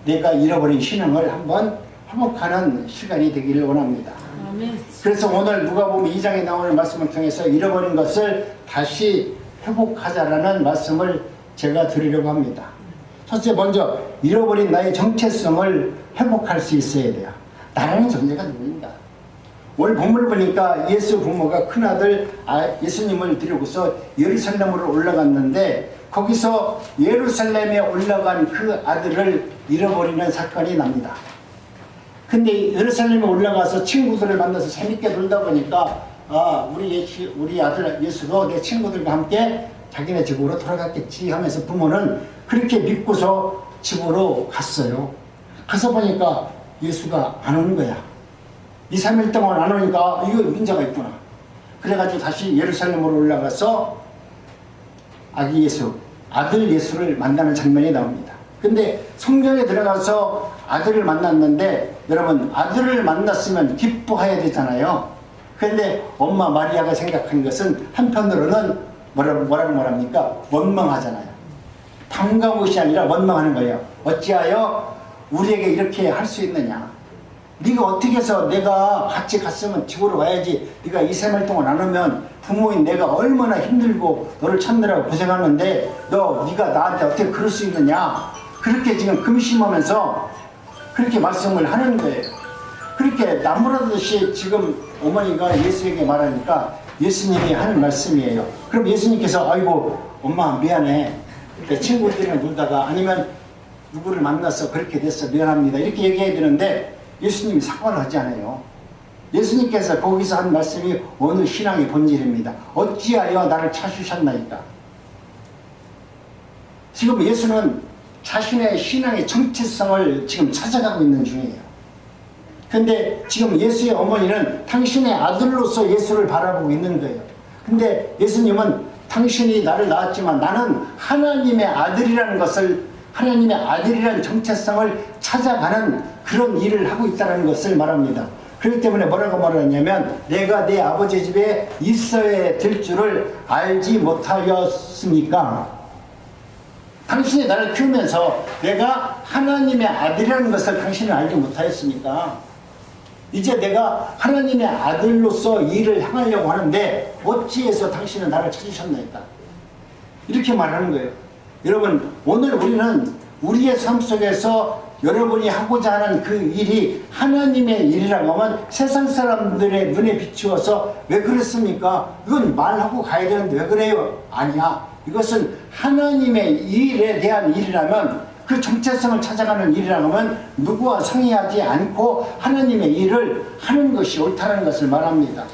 내가 잃어버린 신앙을 한번 회복하는 시간이 되기를 원합니다. 그래서 오늘 누가복음 2장에 나오는 말씀을 통해서 잃어버린 것을 다시 회복하자라는 말씀을 제가 드리려고 합니다. 첫째, 먼저 잃어버린 나의 정체성을 회복할 수 있어야 돼요. 나라는 존재가 누구인가? 오늘 본문을 보니까 예수 부모가 큰아들 예수님을 데리고서 예루살렘으로 올라갔는데 거기서 예루살렘에 올라간 그 아들을 잃어버리는 사건이 납니다. 근데 예루살렘에 올라가서 친구들을 만나서 재밌게 놀다 보니까 우리 아들 예수도 내 친구들과 함께 자기네 집으로 돌아갔겠지 하면서 부모는 그렇게 믿고서 집으로 갔어요. 가서 보니까 예수가 안 오는 거야. 2, 3일 동안 안 오니까 이거 문제가 있구나. 그래가지고 다시 예루살렘으로 올라가서 아기 예수, 아들 예수를 만나는 장면이 나옵니다. 근데 성경에 들어가서 아들을 만났는데, 여러분 아들을 만났으면 기뻐해야 되잖아요. 그런데 엄마 마리아가 생각한 것은 한편으로는 뭐랍니까? 원망하잖아요. 반가운 것이 아니라 원망하는 거예요. 어찌하여 우리에게 이렇게 할 수 있느냐? 네가 어떻게 해서 내가 같이 갔으면 집으로 가야지. 네가 2, 3일 동안 안 오면 부모인 내가 얼마나 힘들고 너를 찾느라고 고생하는데 네가 나한테 어떻게 그럴 수 있느냐? 그렇게 지금 금심하면서 그렇게 말씀을 하는 거예요. 그렇게 나무라듯이 지금 어머니가 예수에게 말하니까 예수님이 하는 말씀이에요. 그럼 예수님께서 아이고 엄마 미안해, 내 친구들이랑 놀다가 아니면 누구를 만나서 그렇게 됐어, 미안합니다, 이렇게 얘기해야 되는데 예수님이 사과를 하지 않아요. 예수님께서 거기서 한 말씀이 오늘 신앙의 본질입니다. 어찌하여 나를 찾으셨나이까. 지금 예수는 자신의 신앙의 정체성을 지금 찾아가고 있는 중이에요. 근데 지금 예수의 어머니는 당신의 아들로서 예수를 바라보고 있는 거예요. 근데 예수님은 당신이 나를 낳았지만 나는 하나님의 아들이라는 것을, 하나님의 아들이라는 정체성을 찾아가는 그런 일을 하고 있다는 것을 말합니다. 그렇기 때문에 뭐라고 말하냐면 내가 내 아버지 집에 있어야 될 줄을 알지 못하였습니까? 당신이 나를 키우면서 내가 하나님의 아들이라는 것을 당신은 알지 못하였습니까? 이제 내가 하나님의 아들로서 일을 행하려고 하는데 어찌해서 당신은 나를 찾으셨나이까? 이렇게 말하는 거예요. 여러분 오늘 우리는 우리의 삶 속에서 여러분이 하고자 하는 그 일이 하나님의 일이라고 하면 세상 사람들의 눈에 비추어서 왜 그렇습니까? 이건 말하고 가야 되는데 왜 그래요? 아니야. 이것은 하나님의 일에 대한 일이라면, 그 정체성을 찾아가는 일이라면 누구와 상의하지 않고 하나님의 일을 하는 것이 옳다는 것을 말합니다.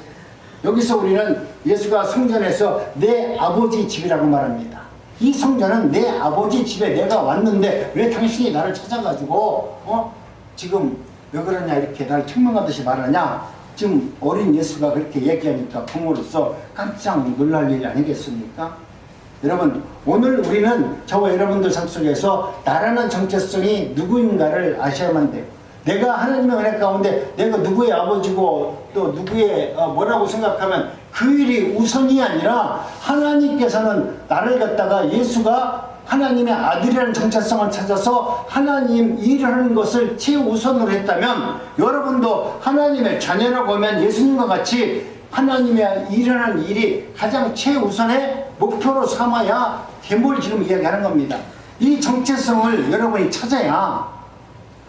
여기서 우리는 예수가 성전에서 내 아버지 집이라고 말합니다. 이 성전은 내 아버지 집에 내가 왔는데 왜 당신이 나를 찾아가지고 지금 왜 그러냐 이렇게 나를 책망하듯이 말하냐. 지금 어린 예수가 그렇게 얘기하니까 부모로서 깜짝 놀랄 일 아니겠습니까? 여러분, 오늘 우리는 저와 여러분들 삶 속에서 나라는 정체성이 누구인가를 아셔야만 돼요. 내가 하나님의 은혜 가운데 내가 누구의 아버지고 또 누구의 뭐라고 생각하면 그 일이 우선이 아니라, 하나님께서는 나를 갖다가 예수가 하나님의 아들이라는 정체성을 찾아서 하나님 일을 하는 것을 최우선으로 했다면, 여러분도 하나님의 자녀라고 하면 예수님과 같이 하나님의 일하는 일이 가장 최우선의 목표로 삼아야 됨을 지금 이야기하는 겁니다. 이 정체성을 여러분이 찾아야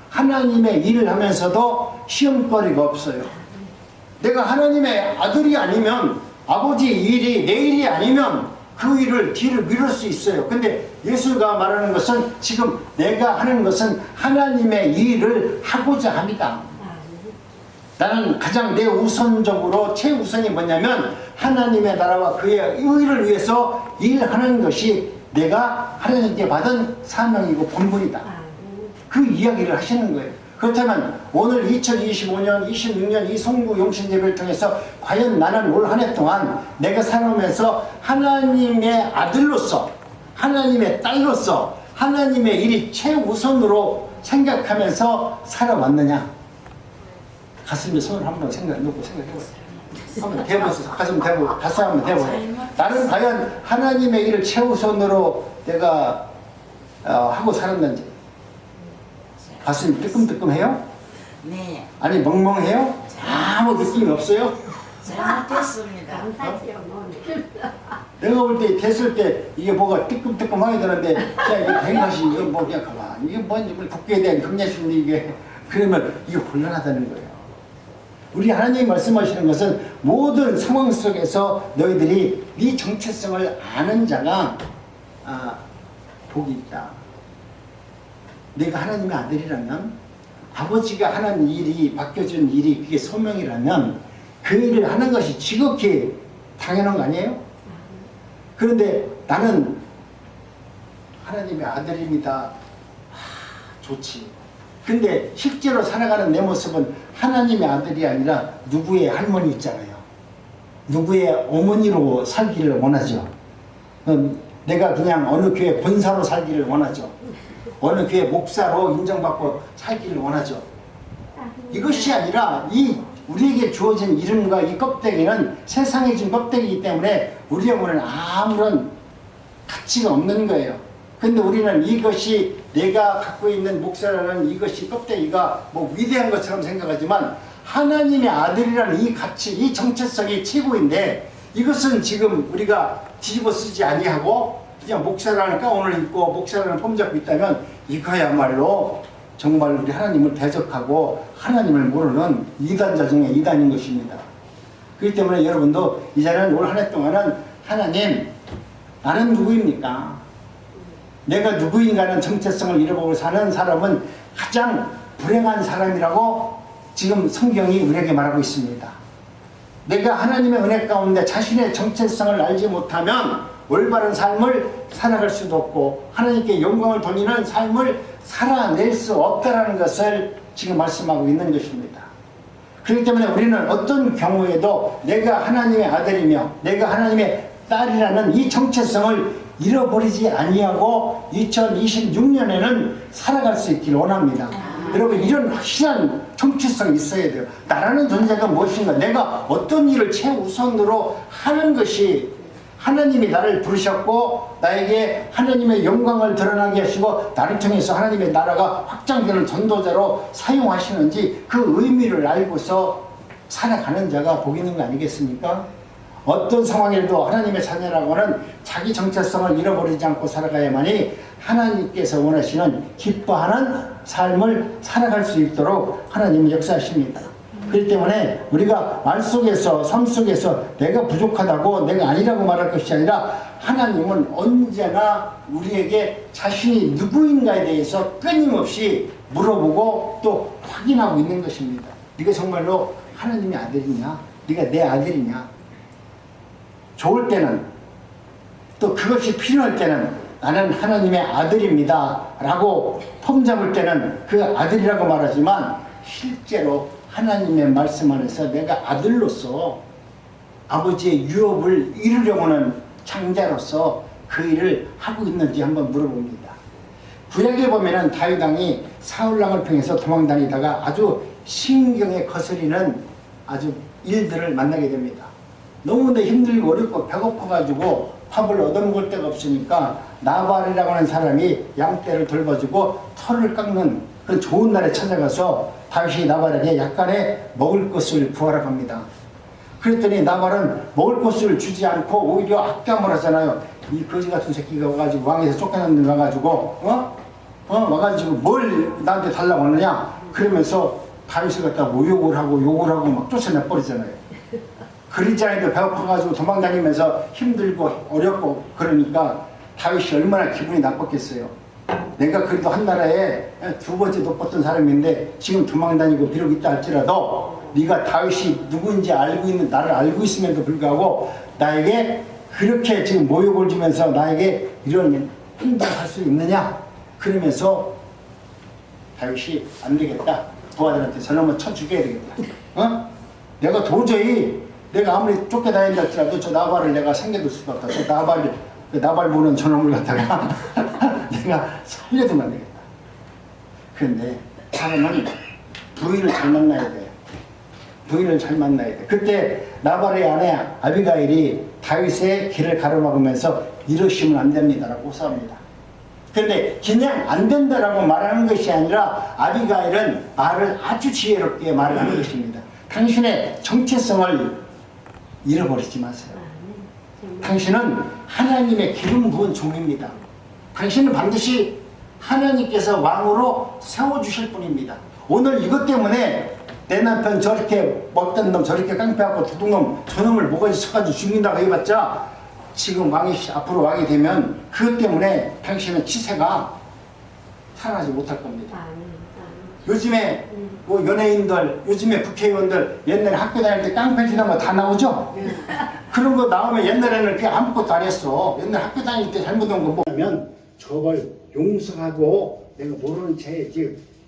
하나님의 일을 하면서도 시험거리가 없어요. 내가 하나님의 아들이 아니면, 아버지 일이 내 일이 아니면 그 일을 뒤를 미룰 수 있어요. 근데 예수가 말하는 것은 지금 내가 하는 것은 하나님의 일을 하고자 합니다. 나는 가장 내 우선적으로 최우선이 뭐냐면 하나님의 나라와 그의 의를 위해서 일하는 것이 내가 하나님께 받은 사명이고 본분이다. 그 이야기를 하시는 거예요. 그렇다면 오늘 2025년, 26년 이 송구 용신 예배를 통해서 과연 나는 올 한 해 동안 내가 살아오면서 하나님의 아들로서, 하나님의 딸로서 하나님의 일이 최우선으로 생각하면서 살아왔느냐? 가슴에 손을 한번 놓고 생각해보세요. 한번 대보세요. 가슴 한번 대보세요. 나는 과연 하나님의 일을 최우선으로 내가 하고 살았는지. 가슴이 뜨끔뜨끔해요? 네. 아니 멍멍해요? 아무 느낌이 없어요? 잘못했습니다. 내가 볼 때 됐을 때 이게 뭐가 뜨끔뜨끔하게 되는데, 야 이게 된 것이 이거 뭐 그냥 가만 이게 뭔지 국가에 대한 경례심이 이게 그러면 이게 곤란하다는 거예요. 우리 하나님이 말씀하시는 것은 모든 상황 속에서 너희들이 네 정체성을 아는 자가 복이 있다. 내가 하나님의 아들이라면, 아버지가 하는 일이, 맡겨준 일이 그게 소명이라면 그 일을 하는 것이 지극히 당연한 거 아니에요? 그런데 나는 하나님의 아들입니다. 좋지. 근데 실제로 살아가는 내 모습은 하나님의 아들이 아니라 누구의 할머니 있잖아요. 누구의 어머니로 살기를 원하죠. 내가 그냥 어느 교회 권사로 살기를 원하죠. 어느 교회 목사로 인정받고 살기를 원하죠. 이것이 아니라 이 우리에게 주어진 이름과 이 껍데기는 세상에 준 껍데기이기 때문에 우리에게는 아무런 가치가 없는 거예요. 근데 우리는 이것이 내가 갖고 있는 목사라는 이것이 껍데기가 뭐 위대한 것처럼 생각하지만, 하나님의 아들이라는 이 가치, 이 정체성이 최고인데, 이것은 지금 우리가 뒤집어 쓰지 아니하고 그냥 목사라는 가운을 입고 목사라는 폼 잡고 있다면 이거야말로 정말 우리 하나님을 대적하고 하나님을 모르는 이단자 중에 이단인 것입니다. 그렇기 때문에 여러분도 이제는 올 한 해 동안은 하나님, 나는 누구입니까? 내가 누구인가는 정체성을 잃어버리고 사는 사람은 가장 불행한 사람이라고 지금 성경이 우리에게 말하고 있습니다. 내가 하나님의 은혜 가운데 자신의 정체성을 알지 못하면 올바른 삶을 살아갈 수도 없고 하나님께 영광을 돌리는 삶을 살아낼 수 없다는 것을 지금 말씀하고 있는 것입니다. 그렇기 때문에 우리는 어떤 경우에도 내가 하나님의 아들이며 내가 하나님의 딸이라는 이 정체성을 잃어버리지 아니하고 2026년에는 살아갈 수 있기를 원합니다. 여러분, 이런 확실한 정체성이 있어야 돼요. 나라는 존재가 무엇인가, 내가 어떤 일을 최우선으로 하는 것이, 하나님이 나를 부르셨고 나에게 하나님의 영광을 드러나게 하시고 나를 통해서 하나님의 나라가 확장되는 전도자로 사용하시는지 그 의미를 알고서 살아가는 자가 복 있는 거 아니겠습니까? 어떤 상황에도 하나님의 자녀라고는 자기 정체성을 잃어버리지 않고 살아가야만이 하나님께서 원하시는 기뻐하는 삶을 살아갈 수 있도록 하나님은 역사하십니다. 그렇기 때문에 우리가 말 속에서 삶 속에서 내가 부족하다고 내가 아니라고 말할 것이 아니라 하나님은 언제나 우리에게 자신이 누구인가에 대해서 끊임없이 물어보고 또 확인하고 있는 것입니다. 네가 정말로 하나님의 아들이냐? 네가 내 아들이냐? 좋을 때는 또 그것이 필요할 때는 나는 하나님의 아들입니다 라고 폼 잡을 때는 그 아들이라고 말하지만 실제로 하나님의 말씀 안에서 내가 아들로서 아버지의 유업을 이루려고 하는 장자로서 그 일을 하고 있는지 한번 물어봅니다. 구약에 보면은 다윗 왕이 사울 왕을 평해서 도망다니다가 아주 신경에 거스리는 아주 일들을 만나게 됩니다. 너무나 힘들고 어렵고 배고파가지고 밥을 얻어먹을 데가 없으니까 나발이라고 하는 사람이 양떼를 돌봐주고 털을 깎는 그런 좋은 날에 찾아가서 다윗이 나발에게 약간의 먹을 것을 구하러 갑니다. 그랬더니 나발은 먹을 것을 주지 않고 오히려 악담을 하잖아요. 이 거지 같은 새끼가 와가지고 왕에서 쫓겨난 데 와가지고 와가지고 뭘 나한테 달라고 하느냐 그러면서 다윗을 갖다 모욕을 하고 욕을 하고 막 쫓아내 버리잖아요. 그러지 않아도 배고파가지고 도망다니면서 힘들고 어렵고 그러니까 다윗이 얼마나 기분이 나빴겠어요. 내가 그래도 한 나라에 두 번째 높았던 사람인데 지금 도망다니고 비록 있다 할지라도 네가 다윗이 누구인지 알고 있는 나를 알고 있음에도 불구하고 나에게 그렇게 지금 모욕을 주면서 나에게 이런 행동을 할 수 있느냐 그러면서 다윗이 안 되겠다. 부하들한테 저놈을 쳐 죽여야 되겠다. 내가 도저히 내가 아무리 쫓겨다닌다 할지라도 저 나발을 내가 생겨둘 수가 없다. 저 나발 보는 저놈을 갖다가 내가 살려두면 안 되겠다. 그런데 사람은 부인을 잘 만나야 돼. 부인을 잘 만나야 돼. 그때 나발의 아내 아비가일이 다윗의 길을 가로막으면서 이러시면 안 됩니다라고 호소합니다. 그런데 그냥 안 된다라고 말하는 것이 아니라 아비가일은 말을 아주 지혜롭게 말을 하는 것입니다. 당신의 정체성을 잃어버리지 마세요. 당신은 하나님의 기름 부은 종입니다. 당신은 반드시 하나님께서 왕으로 세워주실 분입니다. 오늘 이것 때문에 내 남편 저렇게 먹던 놈 저렇게 깡패하고 도둑놈 저놈을 모가지 쳐가지고 죽인다고 해봤자 지금 왕이 앞으로 왕이 되면 그것 때문에 당신의 치세가 살아나지 못할 겁니다. 요즘에 뭐 연예인들, 요즘에 국회의원들 옛날에 학교 다닐 때 깡패 지난 거 다 나오죠? 그런 거 나오면 옛날에는 그게 아무것도 안 했어. 옛날 학교 다닐 때 잘못한 거 뭐냐면 저걸 용서하고 내가 모르는 채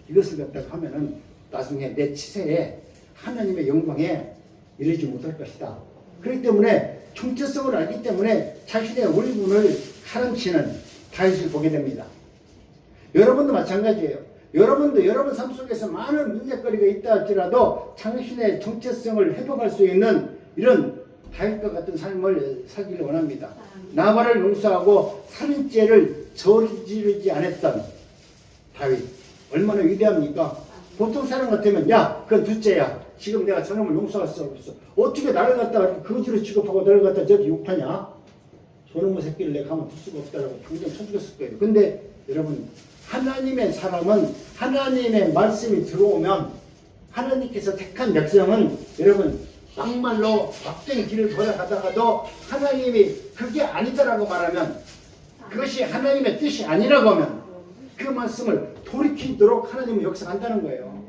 이것을 갖다가 하면은 나중에 내 치세에 하나님의 영광에 이르지 못할 것이다. 그렇기 때문에 정체성을 알기 때문에 자신의 올분을 가르치는 다윗을 보게 됩니다. 여러분도 마찬가지예요. 여러분도 여러분 삶 속에서 많은 문제거리가 있다 할지라도 당신의 정체성을 회복할 수 있는 이런 다윗과 같은 삶을 살기를 원합니다. 나발을 용서하고 살인죄를 저지르지 않았던 다윗 얼마나 위대합니까? 보통 사람 같으면 야 그건 둘째야. 지금 내가 저놈을 용서할 수 없어. 어떻게 나를 갖다가 거지로 취급하고 나를 갖다 저기 욕하냐? 저놈의 새끼를 내가 가만 둘 수가 없다라고 당장 쳐죽였을 거예요. 근데 여러분 하나님의 사람은 하나님의 말씀이 들어오면 하나님께서 택한 백성은 여러분 막말로 막된 길을 돌아가다가도 하나님이 그게 아니다라고 말하면 그것이 하나님의 뜻이 아니라고 하면 그 말씀을 돌이키도록 하나님은 역사한다는 거예요.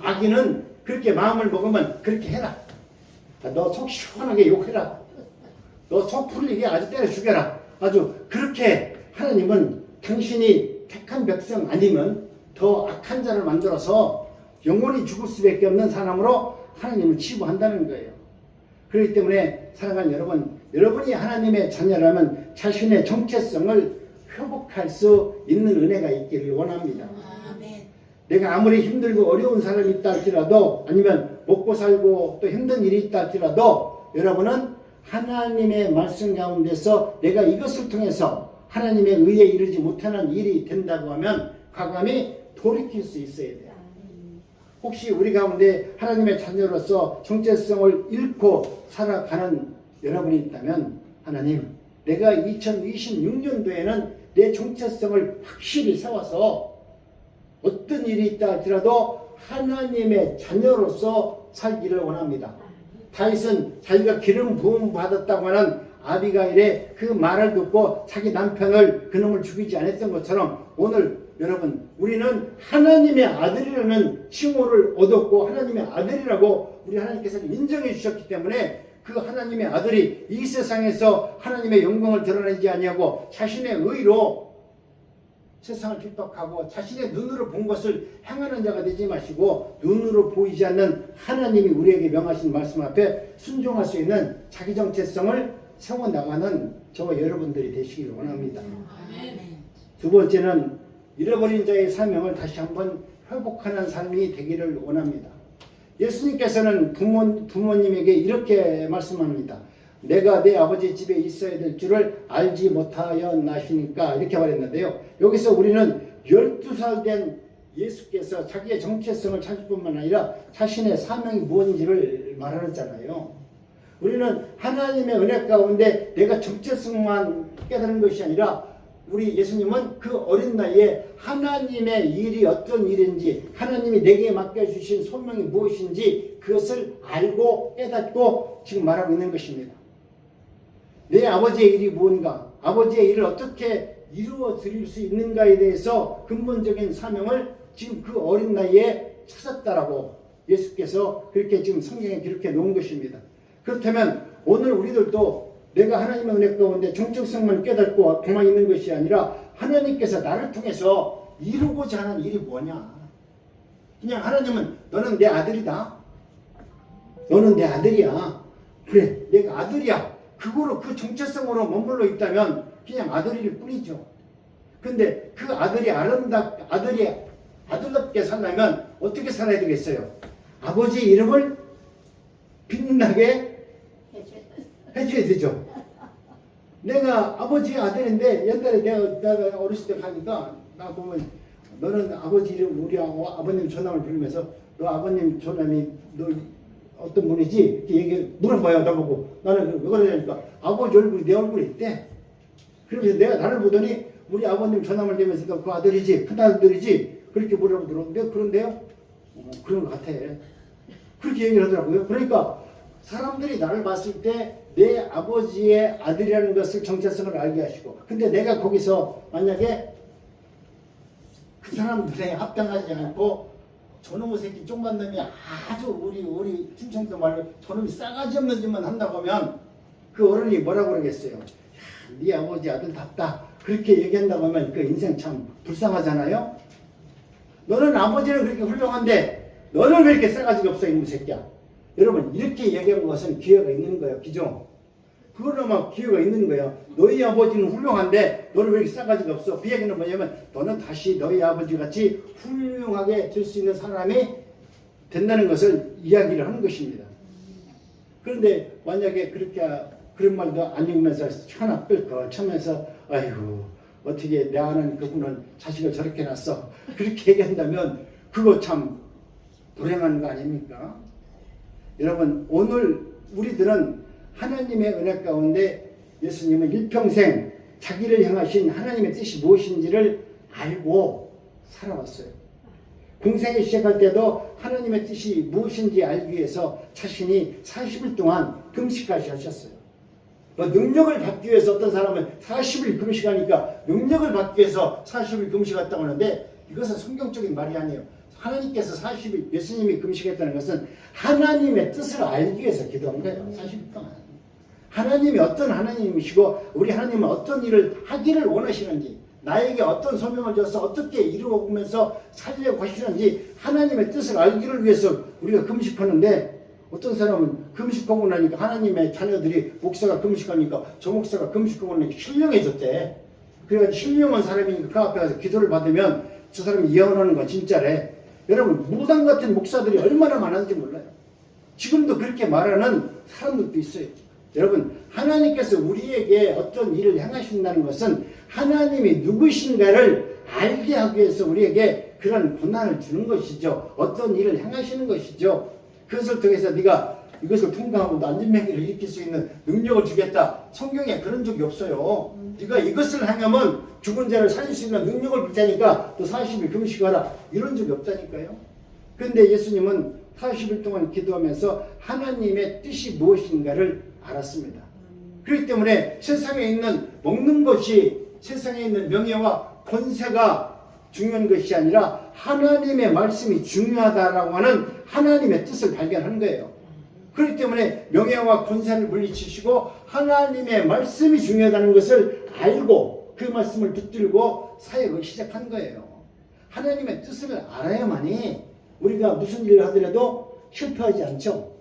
아기는 그렇게 마음을 먹으면 그렇게 해라. 너 속 시원하게 욕해라. 너 속 풀리게 아주 때려 죽여라. 아주 그렇게 하나님은 당신이 택한 백성 아니면 더 악한 자를 만들어서 영원히 죽을 수밖에 없는 사람으로 하나님을 치부한다는 거예요. 그렇기 때문에 사랑하는 여러분, 여러분이 하나님의 자녀라면 자신의 정체성을 회복할 수 있는 은혜가 있기를 원합니다. 아멘. 내가 아무리 힘들고 어려운 사람이 있다 할지라도 아니면 먹고 살고 또 힘든 일이 있다 할지라도 여러분은 하나님의 말씀 가운데서 내가 이것을 통해서 하나님의 의에 이르지 못하는 일이 된다고 하면 과감히 돌이킬 수 있어야 돼요. 혹시 우리 가운데 하나님의 자녀로서 정체성을 잃고 살아가는 여러분이 있다면 하나님, 내가 2026년도에는 내 정체성을 확실히 세워서 어떤 일이 있다 할지라도 하나님의 자녀로서 살기를 원합니다. 다윗은 자기가 기름 부음 받았다고 하는 아비가일의 그 말을 듣고 자기 남편을 그놈을 죽이지 않았던 것처럼 오늘 여러분, 우리는 하나님의 아들이라는 칭호를 얻었고 하나님의 아들이라고 우리 하나님께서 인정해 주셨기 때문에 그 하나님의 아들이 이 세상에서 하나님의 영광을 드러내지 아니하고 자신의 의로 세상을 핍박하고 자신의 눈으로 본 것을 행하는 자가 되지 마시고 눈으로 보이지 않는 하나님이 우리에게 명하신 말씀 앞에 순종할 수 있는 자기 정체성을 세워나가는 저와 여러분들이 되시기를 원합니다. 두 번째는 잃어버린 자의 사명을 다시 한번 회복하는 삶이 되기를 원합니다. 예수님께서는 부모님에게 이렇게 말씀합니다. 내가 내 아버지 집에 있어야 될 줄을 알지 못하였나시니까 이렇게 말했는데요. 여기서 우리는 12살 된 예수께서 자기의 정체성을 찾을 뿐만 아니라 자신의 사명이 무엇인지를 말하잖아요. 우리는 하나님의 은혜 가운데 내가 정체성만 깨달은 것이 아니라 우리 예수님은 그 어린 나이에 하나님의 일이 어떤 일인지 하나님이 내게 맡겨주신 소명이 무엇인지 그것을 알고 깨닫고 지금 말하고 있는 것입니다. 내 아버지의 일이 무엇인가, 아버지의 일을 어떻게 이루어 드릴 수 있는가에 대해서 근본적인 사명을 지금 그 어린 나이에 찾았다라고 예수께서 그렇게 지금 성경에 기록해 놓은 것입니다. 그렇다면 오늘 우리들도 내가 하나님의 은혜 가운데 정체성만 깨닫고 가만 있는 것이 아니라 하나님께서 나를 통해서 이루고자 하는 일이 뭐냐. 그냥 하나님은 너는 내 아들이다. 너는 내 아들이야. 그래, 내가 아들이야. 그거로 그 정체성으로 머물러 있다면 그냥 아들일 뿐이죠. 근데 그 아들이 아들답게 살려면 어떻게 살아야 되겠어요? 아버지의 이름을 빛나게 해줘야 되죠. 내가 아버지의 아들인데 옛날에 내가 어렸을 때 가니까 나 보면 너는 아버지 이름 우리 아버님 전함을 부르면서 너 아버님 전함이 너 어떤 분이지? 이렇게 얘기 물어봐요. 나보고 나는 왜 그러냐니까 아버지 얼굴이 내 얼굴에 있대. 그러면서 내가 나를 보더니 우리 아버님 전함을 대면서 너 그 아들이지? 큰 아들이지? 그렇게 물어보더라고요. 그런데요? 그런 것 같아. 그렇게 얘기를 하더라고요. 그러니까 사람들이 나를 봤을 때 내 아버지의 아들이라는 것을 정체성을 알게 하시고 근데 내가 거기서 만약에 그 사람들에 합당하지 않고 저놈의 새끼 쪽만 놈이 아주 우리 충청도 말로 저놈이 싸가지 없는 짓만 한다고 하면 그 어른이 뭐라고 그러겠어요? 야, 네 아버지 아들답다 그렇게 얘기한다고 하면 그 인생 참 불쌍하잖아요. 너는 아버지는 그렇게 훌륭한데 너는 왜 이렇게 싸가지가 없어 이놈의 새끼야. 여러분 이렇게 얘기한 것은 기회가 있는 거예요. 기종. 그거로만 기회가 있는 거예요. 너희 아버지는 훌륭한데 너는 왜 이렇게 싸가지가 없어. 그 얘기는 뭐냐면 너는 다시 너희 아버지같이 훌륭하게 될 수 있는 사람이 된다는 것을 이야기를 하는 것입니다. 그런데 만약에 그렇게 그런 말도 안 읽으면서 하나 끌고 참면서 아이고 어떻게 내 아는 그분은 자식을 저렇게 낳았어. 그렇게 얘기한다면 그거 참 불행한 거 아닙니까? 여러분 오늘 우리들은 하나님의 은혜 가운데 예수님은 일평생 자기를 향하신 하나님의 뜻이 무엇인지를 알고 살아왔어요. 공생에 시작할 때도 하나님의 뜻이 무엇인지 알기 위해서 자신이 40일 동안 금식까지 하셨어요. 능력을 받기 위해서 어떤 사람은 40일 금식하니까 능력을 받기 위해서 40일 금식했다고 하는데 이것은 성경적인 말이 아니에요. 하나님께서 40일 예수님이 금식했다는 것은 하나님의 뜻을 알기 위해서 기도한 거예요. 40일 동안. 하나님이 어떤 하나님이시고 우리 하나님은 어떤 일을 하기를 원하시는지 나에게 어떤 소명을 줘서 어떻게 이루어보면서 살려고 하시는지 하나님의 뜻을 알기를 위해서 우리가 금식하는데 어떤 사람은 금식하고 나니까 하나님의 자녀들이 목사가 금식하니까 저 목사가 금식하고 나니까 신령해졌대. 그래가지고 신령한 사람이니까 그 앞에 가서 기도를 받으면 저 사람이 예언하는 건 진짜래. 여러분 무당 같은 목사들이 얼마나 많은지 몰라요. 지금도 그렇게 말하는 사람들도 있어요. 여러분 하나님께서 우리에게 어떤 일을 행하신다는 것은 하나님이 누구신가를 알게 하기 위해서 우리에게 그런 고난을 주는 것이죠. 어떤 일을 행하시는 것이죠. 그것을 통해서 네가 이것을 통과하고 안전행위를 일으킬 수 있는 능력을 주겠다. 성경에 그런 적이 없어요. 네가 이것을 행하면 죽은 자를 살릴 수 있는 능력을 줄 테니까 또 40일 금식하라. 이런 적이 없다니까요. 그런데 예수님은 40일 동안 기도하면서 하나님의 뜻이 무엇인가를 알았습니다. 그렇기 때문에 세상에 있는 먹는 것이, 세상에 있는 명예와 권세가 중요한 것이 아니라 하나님의 말씀이 중요하다라고 하는 하나님의 뜻을 발견한 거예요. 그렇기 때문에 명예와 권세를 물리치시고 하나님의 말씀이 중요하다는 것을 알고 그 말씀을 붙들고 사역을 시작한 거예요. 하나님의 뜻을 알아야만이 우리가 무슨 일을 하더라도 실패하지 않죠.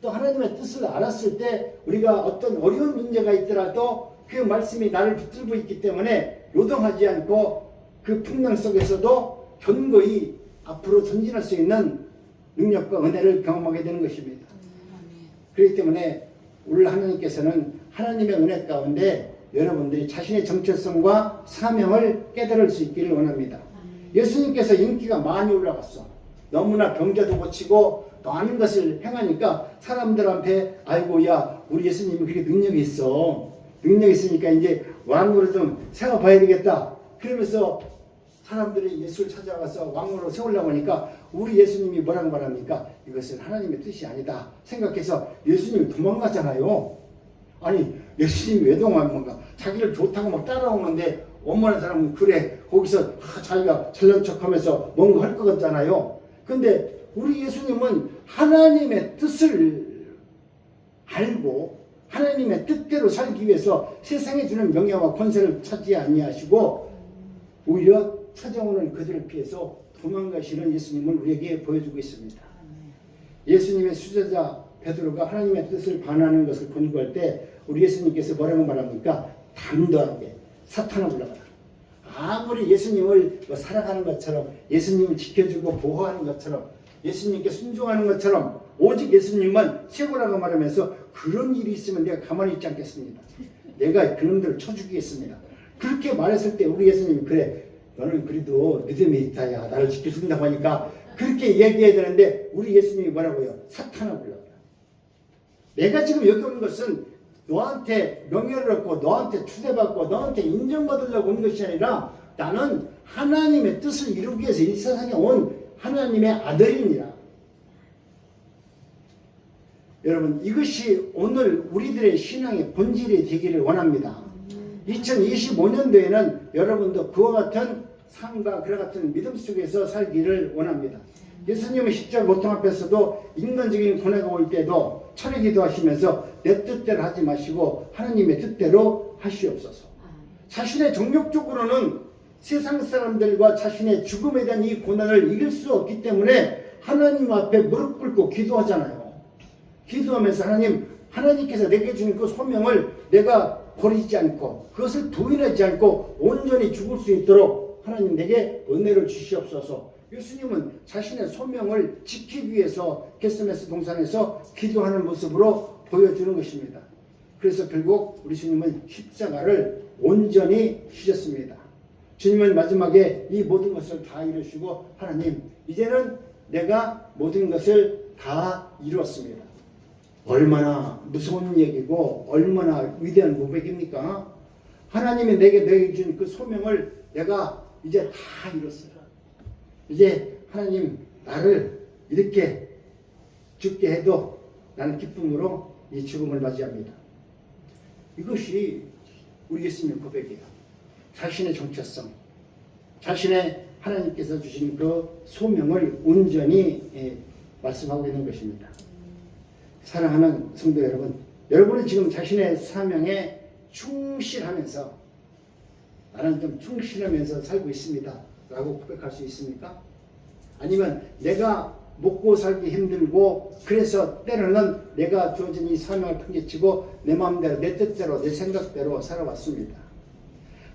또 하나님의 뜻을 알았을 때 우리가 어떤 어려운 문제가 있더라도 그 말씀이 나를 붙들고 있기 때문에 요동하지 않고 그 풍랑 속에서도 견고히 앞으로 전진할 수 있는 능력과 은혜를 경험하게 되는 것입니다. 그렇기 때문에 오늘 하나님께서는 하나님의 은혜 가운데 여러분들이 자신의 정체성과 사명을 깨달을 수 있기를 원합니다. 예수님께서 인기가 많이 올라갔어. 너무나 병자도 고치고 많은 것을 행하니까 사람들 앞에 아이고 야 우리 예수님이 그렇게 능력이 있어. 능력이 있으니까 이제 왕으로 좀 세워봐야 되겠다. 그러면서 사람들이 예수를 찾아가서 왕으로 세우려고 하니까 우리 예수님이 뭐라고 말합니까? 이것은 하나님의 뜻이 아니다 생각해서 예수님이 도망가잖아요. 아니 예수님이 왜 도망가? 자기를 좋다고 막 따라오는데 원만한 사람은 그래 거기서 자기가 잘난 척하면서 뭔가 할 것 같잖아요. 근데 우리 예수님은 하나님의 뜻을 알고 하나님의 뜻대로 살기 위해서 세상에 주는 명예와 권세를 찾지 아니하시고 오히려 찾아오는 그들을 피해서 도망가시는 예수님을 우리에게 보여주고 있습니다. 예수님의 수제자 베드로가 하나님의 뜻을 반하는 것을 권고할 때 우리 예수님께서 뭐라고 말합니까? 담대하게 사탄아 물러가라. 아무리 예수님을 살아가는 것처럼 예수님을 지켜주고 보호하는 것처럼 예수님께 순종하는 것처럼 오직 예수님만 최고라고 말하면서 그런 일이 있으면 내가 가만히 있지 않겠습니다. 내가 그놈들을 쳐 죽이겠습니다. 그렇게 말했을 때 우리 예수님이 그래 너는 그래도 믿음이 있다야 나를 지켜준다고 하니까 그렇게 얘기해야 되는데 우리 예수님이 뭐라고요? 사탄아 물러가라. 내가 지금 여기 온 것은 너한테 명예를 얻고 너한테 추대받고 너한테 인정받으려고 온 것이 아니라 나는 하나님의 뜻을 이루기 위해서 이 세상에 온 하나님의 아들이니라. 여러분 이것이 오늘 우리들의 신앙의 본질이 되기를 원합니다. 2025년도에는 여러분도 그와 같은 삶과 그와 같은 믿음 속에서 살기를 원합니다. 예수님은 십자가 고통 앞에서도 인간적인 고뇌가 올 때도 철회 기도하시면서 내 뜻대로 하지 마시고 하나님의 뜻대로 하시옵소서. 자신의 정욕적으로는 세상 사람들과 자신의 죽음에 대한 이 고난을 이길 수 없기 때문에 하나님 앞에 무릎 꿇고 기도하잖아요. 기도하면서 하나님께서 내게 주는 그 소명을 내가 버리지 않고 그것을 부인하지 않고 온전히 죽을 수 있도록 하나님 내게 은혜를 주시옵소서. 예수님은 자신의 소명을 지키기 위해서 겟세마네 동산에서 기도하는 모습으로 보여주는 것입니다. 그래서 결국 우리 주님은 십자가를 온전히 지셨습니다. 주님은 마지막에 이 모든 것을 다 이루시고 하나님 이제는 내가 모든 것을 다 이루었습니다. 얼마나 무서운 얘기고 얼마나 위대한 고백입니까? 하나님이 내게 준 그 소명을 내가 이제 다 이뤘어요. 이제 하나님 나를 이렇게 죽게 해도 나는 기쁨으로 이 죽음을 맞이합니다. 이것이 우리 예수님의 고백이에요. 자신의 정체성, 자신의 하나님께서 주신 그 소명을 온전히 말씀하고 있는 것입니다. 사랑하는 성도 여러분, 여러분은 지금 자신의 사명에 충실하면서 나는 좀 충실하면서 살고 있습니다 라고 고백할 수 있습니까? 아니면 내가 먹고 살기 힘들고 그래서 때로는 내가 주어진 이 사명을 팽개치고 내 마음대로 내 뜻대로 내 생각대로 살아왔습니다.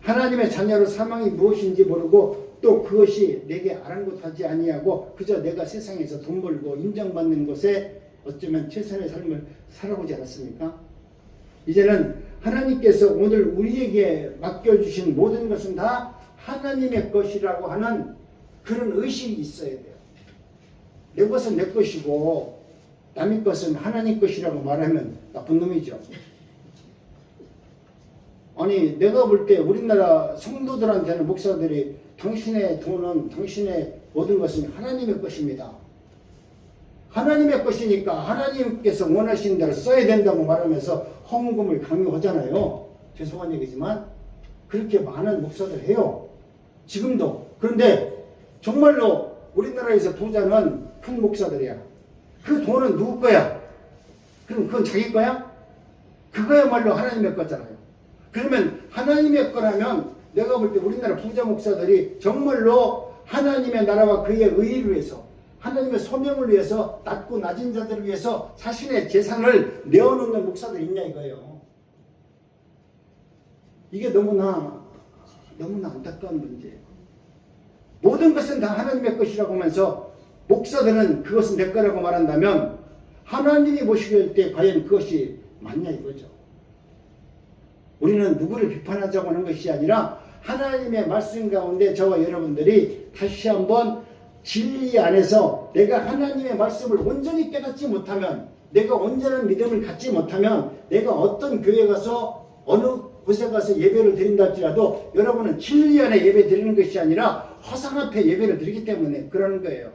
하나님의 자녀로 사명이 무엇인지 모르고 또 그것이 내게 아랑곳하지 아니하고 그저 내가 세상에서 돈 벌고 인정받는 것에 어쩌면 최선의 삶을 살아보지 않았습니까? 이제는 하나님께서 오늘 우리에게 맡겨주신 모든 것은 다 하나님의 것이라고 하는 그런 의식이 있어야 돼요. 내 것은 내 것이고 남의 것은 하나님 것이라고 말하면 나쁜 놈이죠. 아니 내가 볼 때 우리나라 성도들한테는 목사들이 당신의 돈은 당신의 모든 것은 하나님의 것입니다. 하나님의 것이니까 하나님께서 원하시는 대로 써야 된다고 말하면서 헌금을 강요하잖아요. 죄송한 얘기지만 그렇게 많은 목사들 해요. 지금도. 그런데 정말로 우리나라에서 부자는 큰 목사들이야. 그 돈은 누구 거야? 그럼 그건 자기 거야? 그거야말로 하나님의 거잖아요. 그러면 하나님의 거라면 내가 볼 때 우리나라 부자 목사들이 정말로 하나님의 나라와 그의 의를 위해서 하나님의 소명을 위해서 낮고 낮은 자들을 위해서 자신의 재산을 내어놓는 목사들 있냐 이거예요. 이게 너무나 안타까운 문제예요. 모든 것은 다 하나님의 것이라고 하면서 목사들은 그것은 내 거라고 말한다면 하나님이 보시길 때 과연 그것이 맞냐 이거죠. 우리는 누구를 비판하자고 하는 것이 아니라 하나님의 말씀 가운데 저와 여러분들이 다시 한번 진리 안에서 내가 하나님의 말씀을 온전히 깨닫지 못하면, 내가 온전한 믿음을 갖지 못하면, 내가 어떤 교회 가서 어느 곳에 가서 예배를 드린다 할지라도 여러분은 진리 안에 예배 드리는 것이 아니라 화상 앞에 예배를 드리기 때문에 그러는 거예요.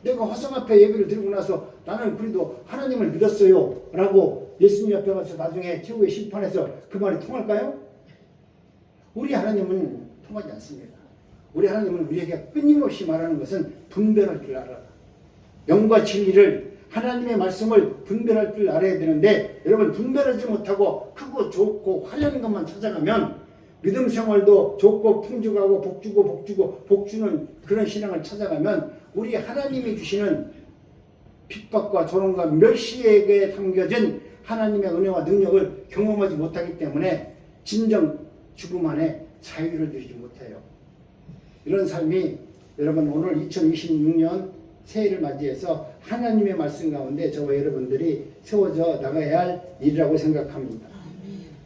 내가 화상 앞에 예배를 드리고 나서 나는 그래도 하나님을 믿었어요 라고 예수님 앞에 가서 나중에 최후의 심판에서 그 말이 통할까요? 우리 하나님은 통하지 않습니다. 우리 하나님은 우리에게 끊임없이 말하는 것은 분별할 줄 알아라. 영과 진리를, 하나님의 말씀을 분별할 줄 알아야 되는데 여러분 분별하지 못하고 크고 좋고 화려한 것만 찾아가면 믿음 생활도 좋고 풍족하고 복주는 그런 신앙을 찾아가면 우리 하나님이 주시는 핍박과 조롱과 멸시에게 담겨진 하나님의 은혜와 능력을 경험하지 못하기 때문에 진정 죽음 안에 자유를 누리지 못해요. 이런 삶이 여러분 오늘 2026년 새해를 맞이해서 하나님의 말씀 가운데 저와 여러분들이 세워져 나가야 할 일이라고 생각합니다.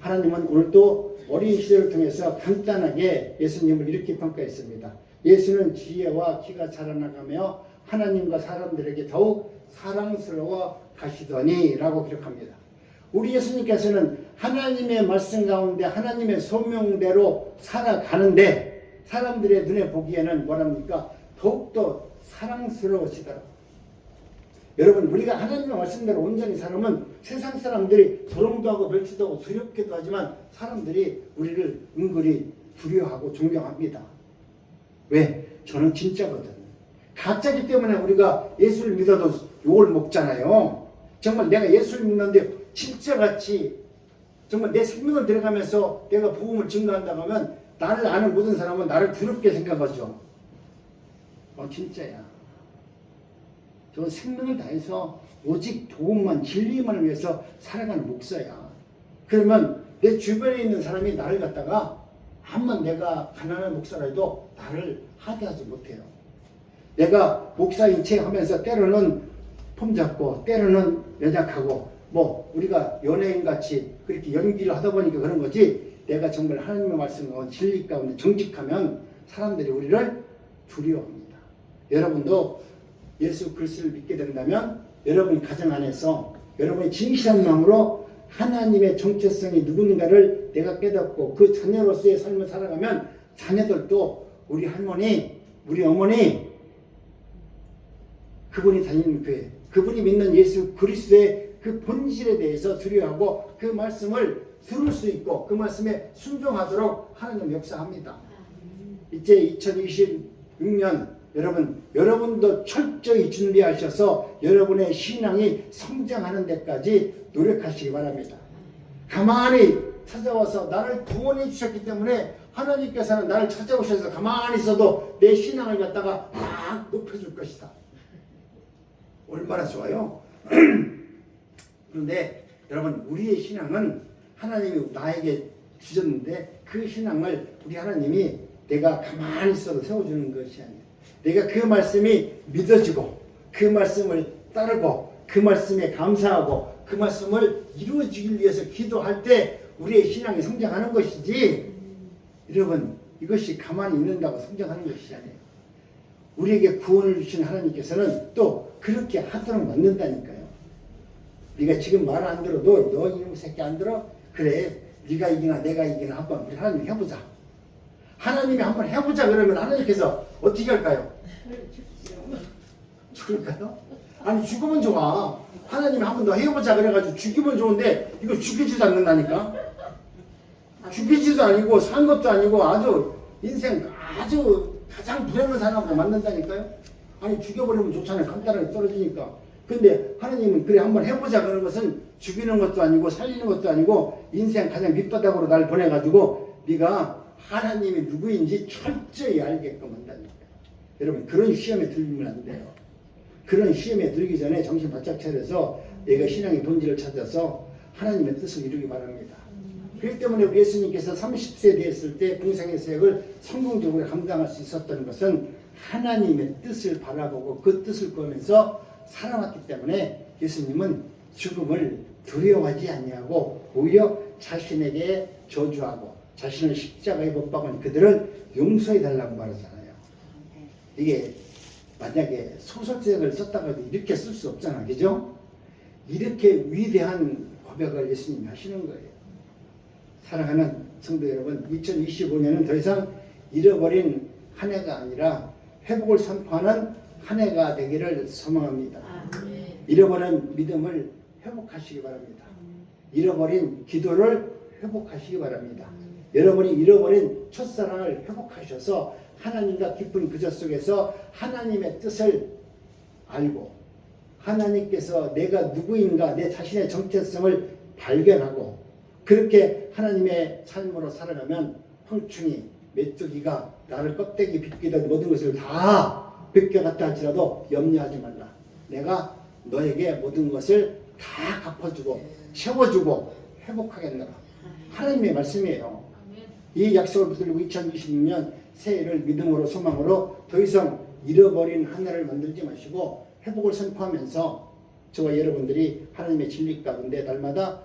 하나님은 오늘도 어린 시대를 통해서 간단하게 예수님을 이렇게 평가했습니다. 예수는 지혜와 키가 자라나가며 하나님과 사람들에게 더욱 사랑스러워 가시더니 라고 기록합니다. 우리 예수님께서는 하나님의 말씀 가운데 하나님의 소명대로 살아가는데 사람들의 눈에 보기에는 뭐랍니까? 더욱더 사랑스러우시더라. 여러분 우리가 하나님의 말씀대로 온전히 살면 세상 사람들이 조롱도 하고 멸치도 하고 두렵기도 하지만 사람들이 우리를 은근히 두려워하고 존경합니다. 왜? 저는 진짜거든. 가짜기 때문에 우리가 예수를 믿어도 욕을 먹잖아요. 정말 내가 예수를 믿는데 진짜같이 정말 내 생명을 들어가면서 내가 복음을 증거한다고 하면 나를 아는 모든 사람은 나를 두렵게 생각하죠. 진짜야. 저는 생명을 다해서 오직 복음만 진리만을 위해서 살아가는 목사야. 그러면 내 주변에 있는 사람이 나를 갖다가 한번 내가 가난한 목사라 해도 나를 하대하지 못해요. 내가 목사인 체 하면서 때로는 폼 잡고 때로는 연약하고 뭐 우리가 연예인같이 그렇게 연기를 하다 보니까 그런 거지, 내가 정말 하나님의 말씀과 진리 가운데 정직하면 사람들이 우리를 두려워합니다. 여러분도 예수 그리스도를 믿게 된다면 여러분이 가정 안에서 여러분이 진실한 마음으로 하나님의 정체성이 누군가를 내가 깨닫고 그 자녀로서의 삶을 살아가면 자녀들도 우리 할머니, 우리 어머니, 그분이 다니는 교회, 그분이 믿는 예수 그리스도의 그 본질에 대해서 두려워하고 그 말씀을 들을 수 있고 그 말씀에 순종하도록 하나님 역사합니다. 이제 2026년 여러분도 철저히 준비하셔서 여러분의 신앙이 성장하는 데까지 노력하시기 바랍니다. 가만히 찾아와서 나를 구원해 주셨기 때문에 하나님께서는 나를 찾아오셔서 가만히 있어도 내 신앙을 갖다가 막 높여줄 것이다. 얼마나 좋아요. 그런데 여러분 우리의 신앙은 하나님이 나에게 주셨는데 그 신앙을 우리 하나님이 내가 가만히 있어도 세워주는 것이 아니에요. 내가 그 말씀이 믿어지고 그 말씀을 따르고 그 말씀에 감사하고 그 말씀을 이루어지기 위해서 기도할 때 우리의 신앙이 성장하는 것이지, 여러분 이것이 가만히 있는다고 성장하는 것이 아니에요. 우리에게 구원을 주신 하나님께서는 또 그렇게 하도록 만든다니까요. 네가 지금 말 안 들어도 너 이놈 새끼 안 들어? 그래 네가 이기나 내가 이기나 한번 우리 하나님 해보자. 하나님이 한번 해보자 그러면 하나님께서 어떻게 할까요? 죽을까요? 아니 죽으면 좋아. 하나님이 한 번 더 해보자 그래가지고 죽이면 좋은데 이거 죽이지도 않는다니까. 죽이지도 아니고 산 것도 아니고 아주 인생 아주 가장 불행한 사람으로 만든다니까요. 아니 죽여버리면 좋잖아요. 간단하게 떨어지니까. 근데 하나님은 그래 한번 해보자 그런 것은 죽이는 것도 아니고 살리는 것도 아니고 인생 가장 밑바닥으로 날 보내가지고 네가 하나님이 누구인지 철저히 알게끔 한다니까. 여러분 그런 시험에 들면 안 돼요. 그런 시험에 들기 전에 정신 바짝 차려서 내가 신앙의 본질을 찾아서 하나님의 뜻을 이루기 바랍니다. 그렇기 때문에 우리 예수님께서 30세 되었을 때 공생의 사역을 성공적으로 감당할 수 있었던 것은 하나님의 뜻을 바라보고 그 뜻을 꾸면서 살아왔기 때문에 예수님은 죽음을 두려워하지 아니하고 오히려 자신에게 저주하고 자신을 십자가에 못 박은 그들을 용서해 달라고 말하잖아요. 이게 만약에 소설책을 썼다가도 이렇게 쓸 수 없잖아, 그죠? 이렇게 위대한 고백을 예수님이 하시는 거예요. 사랑하는 성도 여러분, 2025년은 더 이상 잃어버린 한 해가 아니라 회복을 선포하는 한 해가 되기를 소망합니다. 잃어버린 믿음을 회복하시기 바랍니다. 잃어버린 기도를 회복하시기 바랍니다. 여러분이 잃어버린 첫사랑을 회복하셔서 하나님과 깊은 그저 속에서 하나님의 뜻을 알고 하나님께서 내가 누구인가 내 자신의 정체성을 발견하고 그렇게 하나님의 삶으로 살아가면 황충이 메뚜기가 나를 껍데기 빗기던 모든 것을 다 벗겨갔다 할지라도 염려하지 말라. 내가 너에게 모든 것을 다 갚아주고 채워주고 회복하겠노라. 하나님의 말씀이에요. 이 약속을 붙들고 2026년 새해를 믿음으로 소망으로 더 이상 잃어버린 한 해를 만들지 마시고 회복을 선포하면서 저와 여러분들이 하나님의 진리 가운데 날마다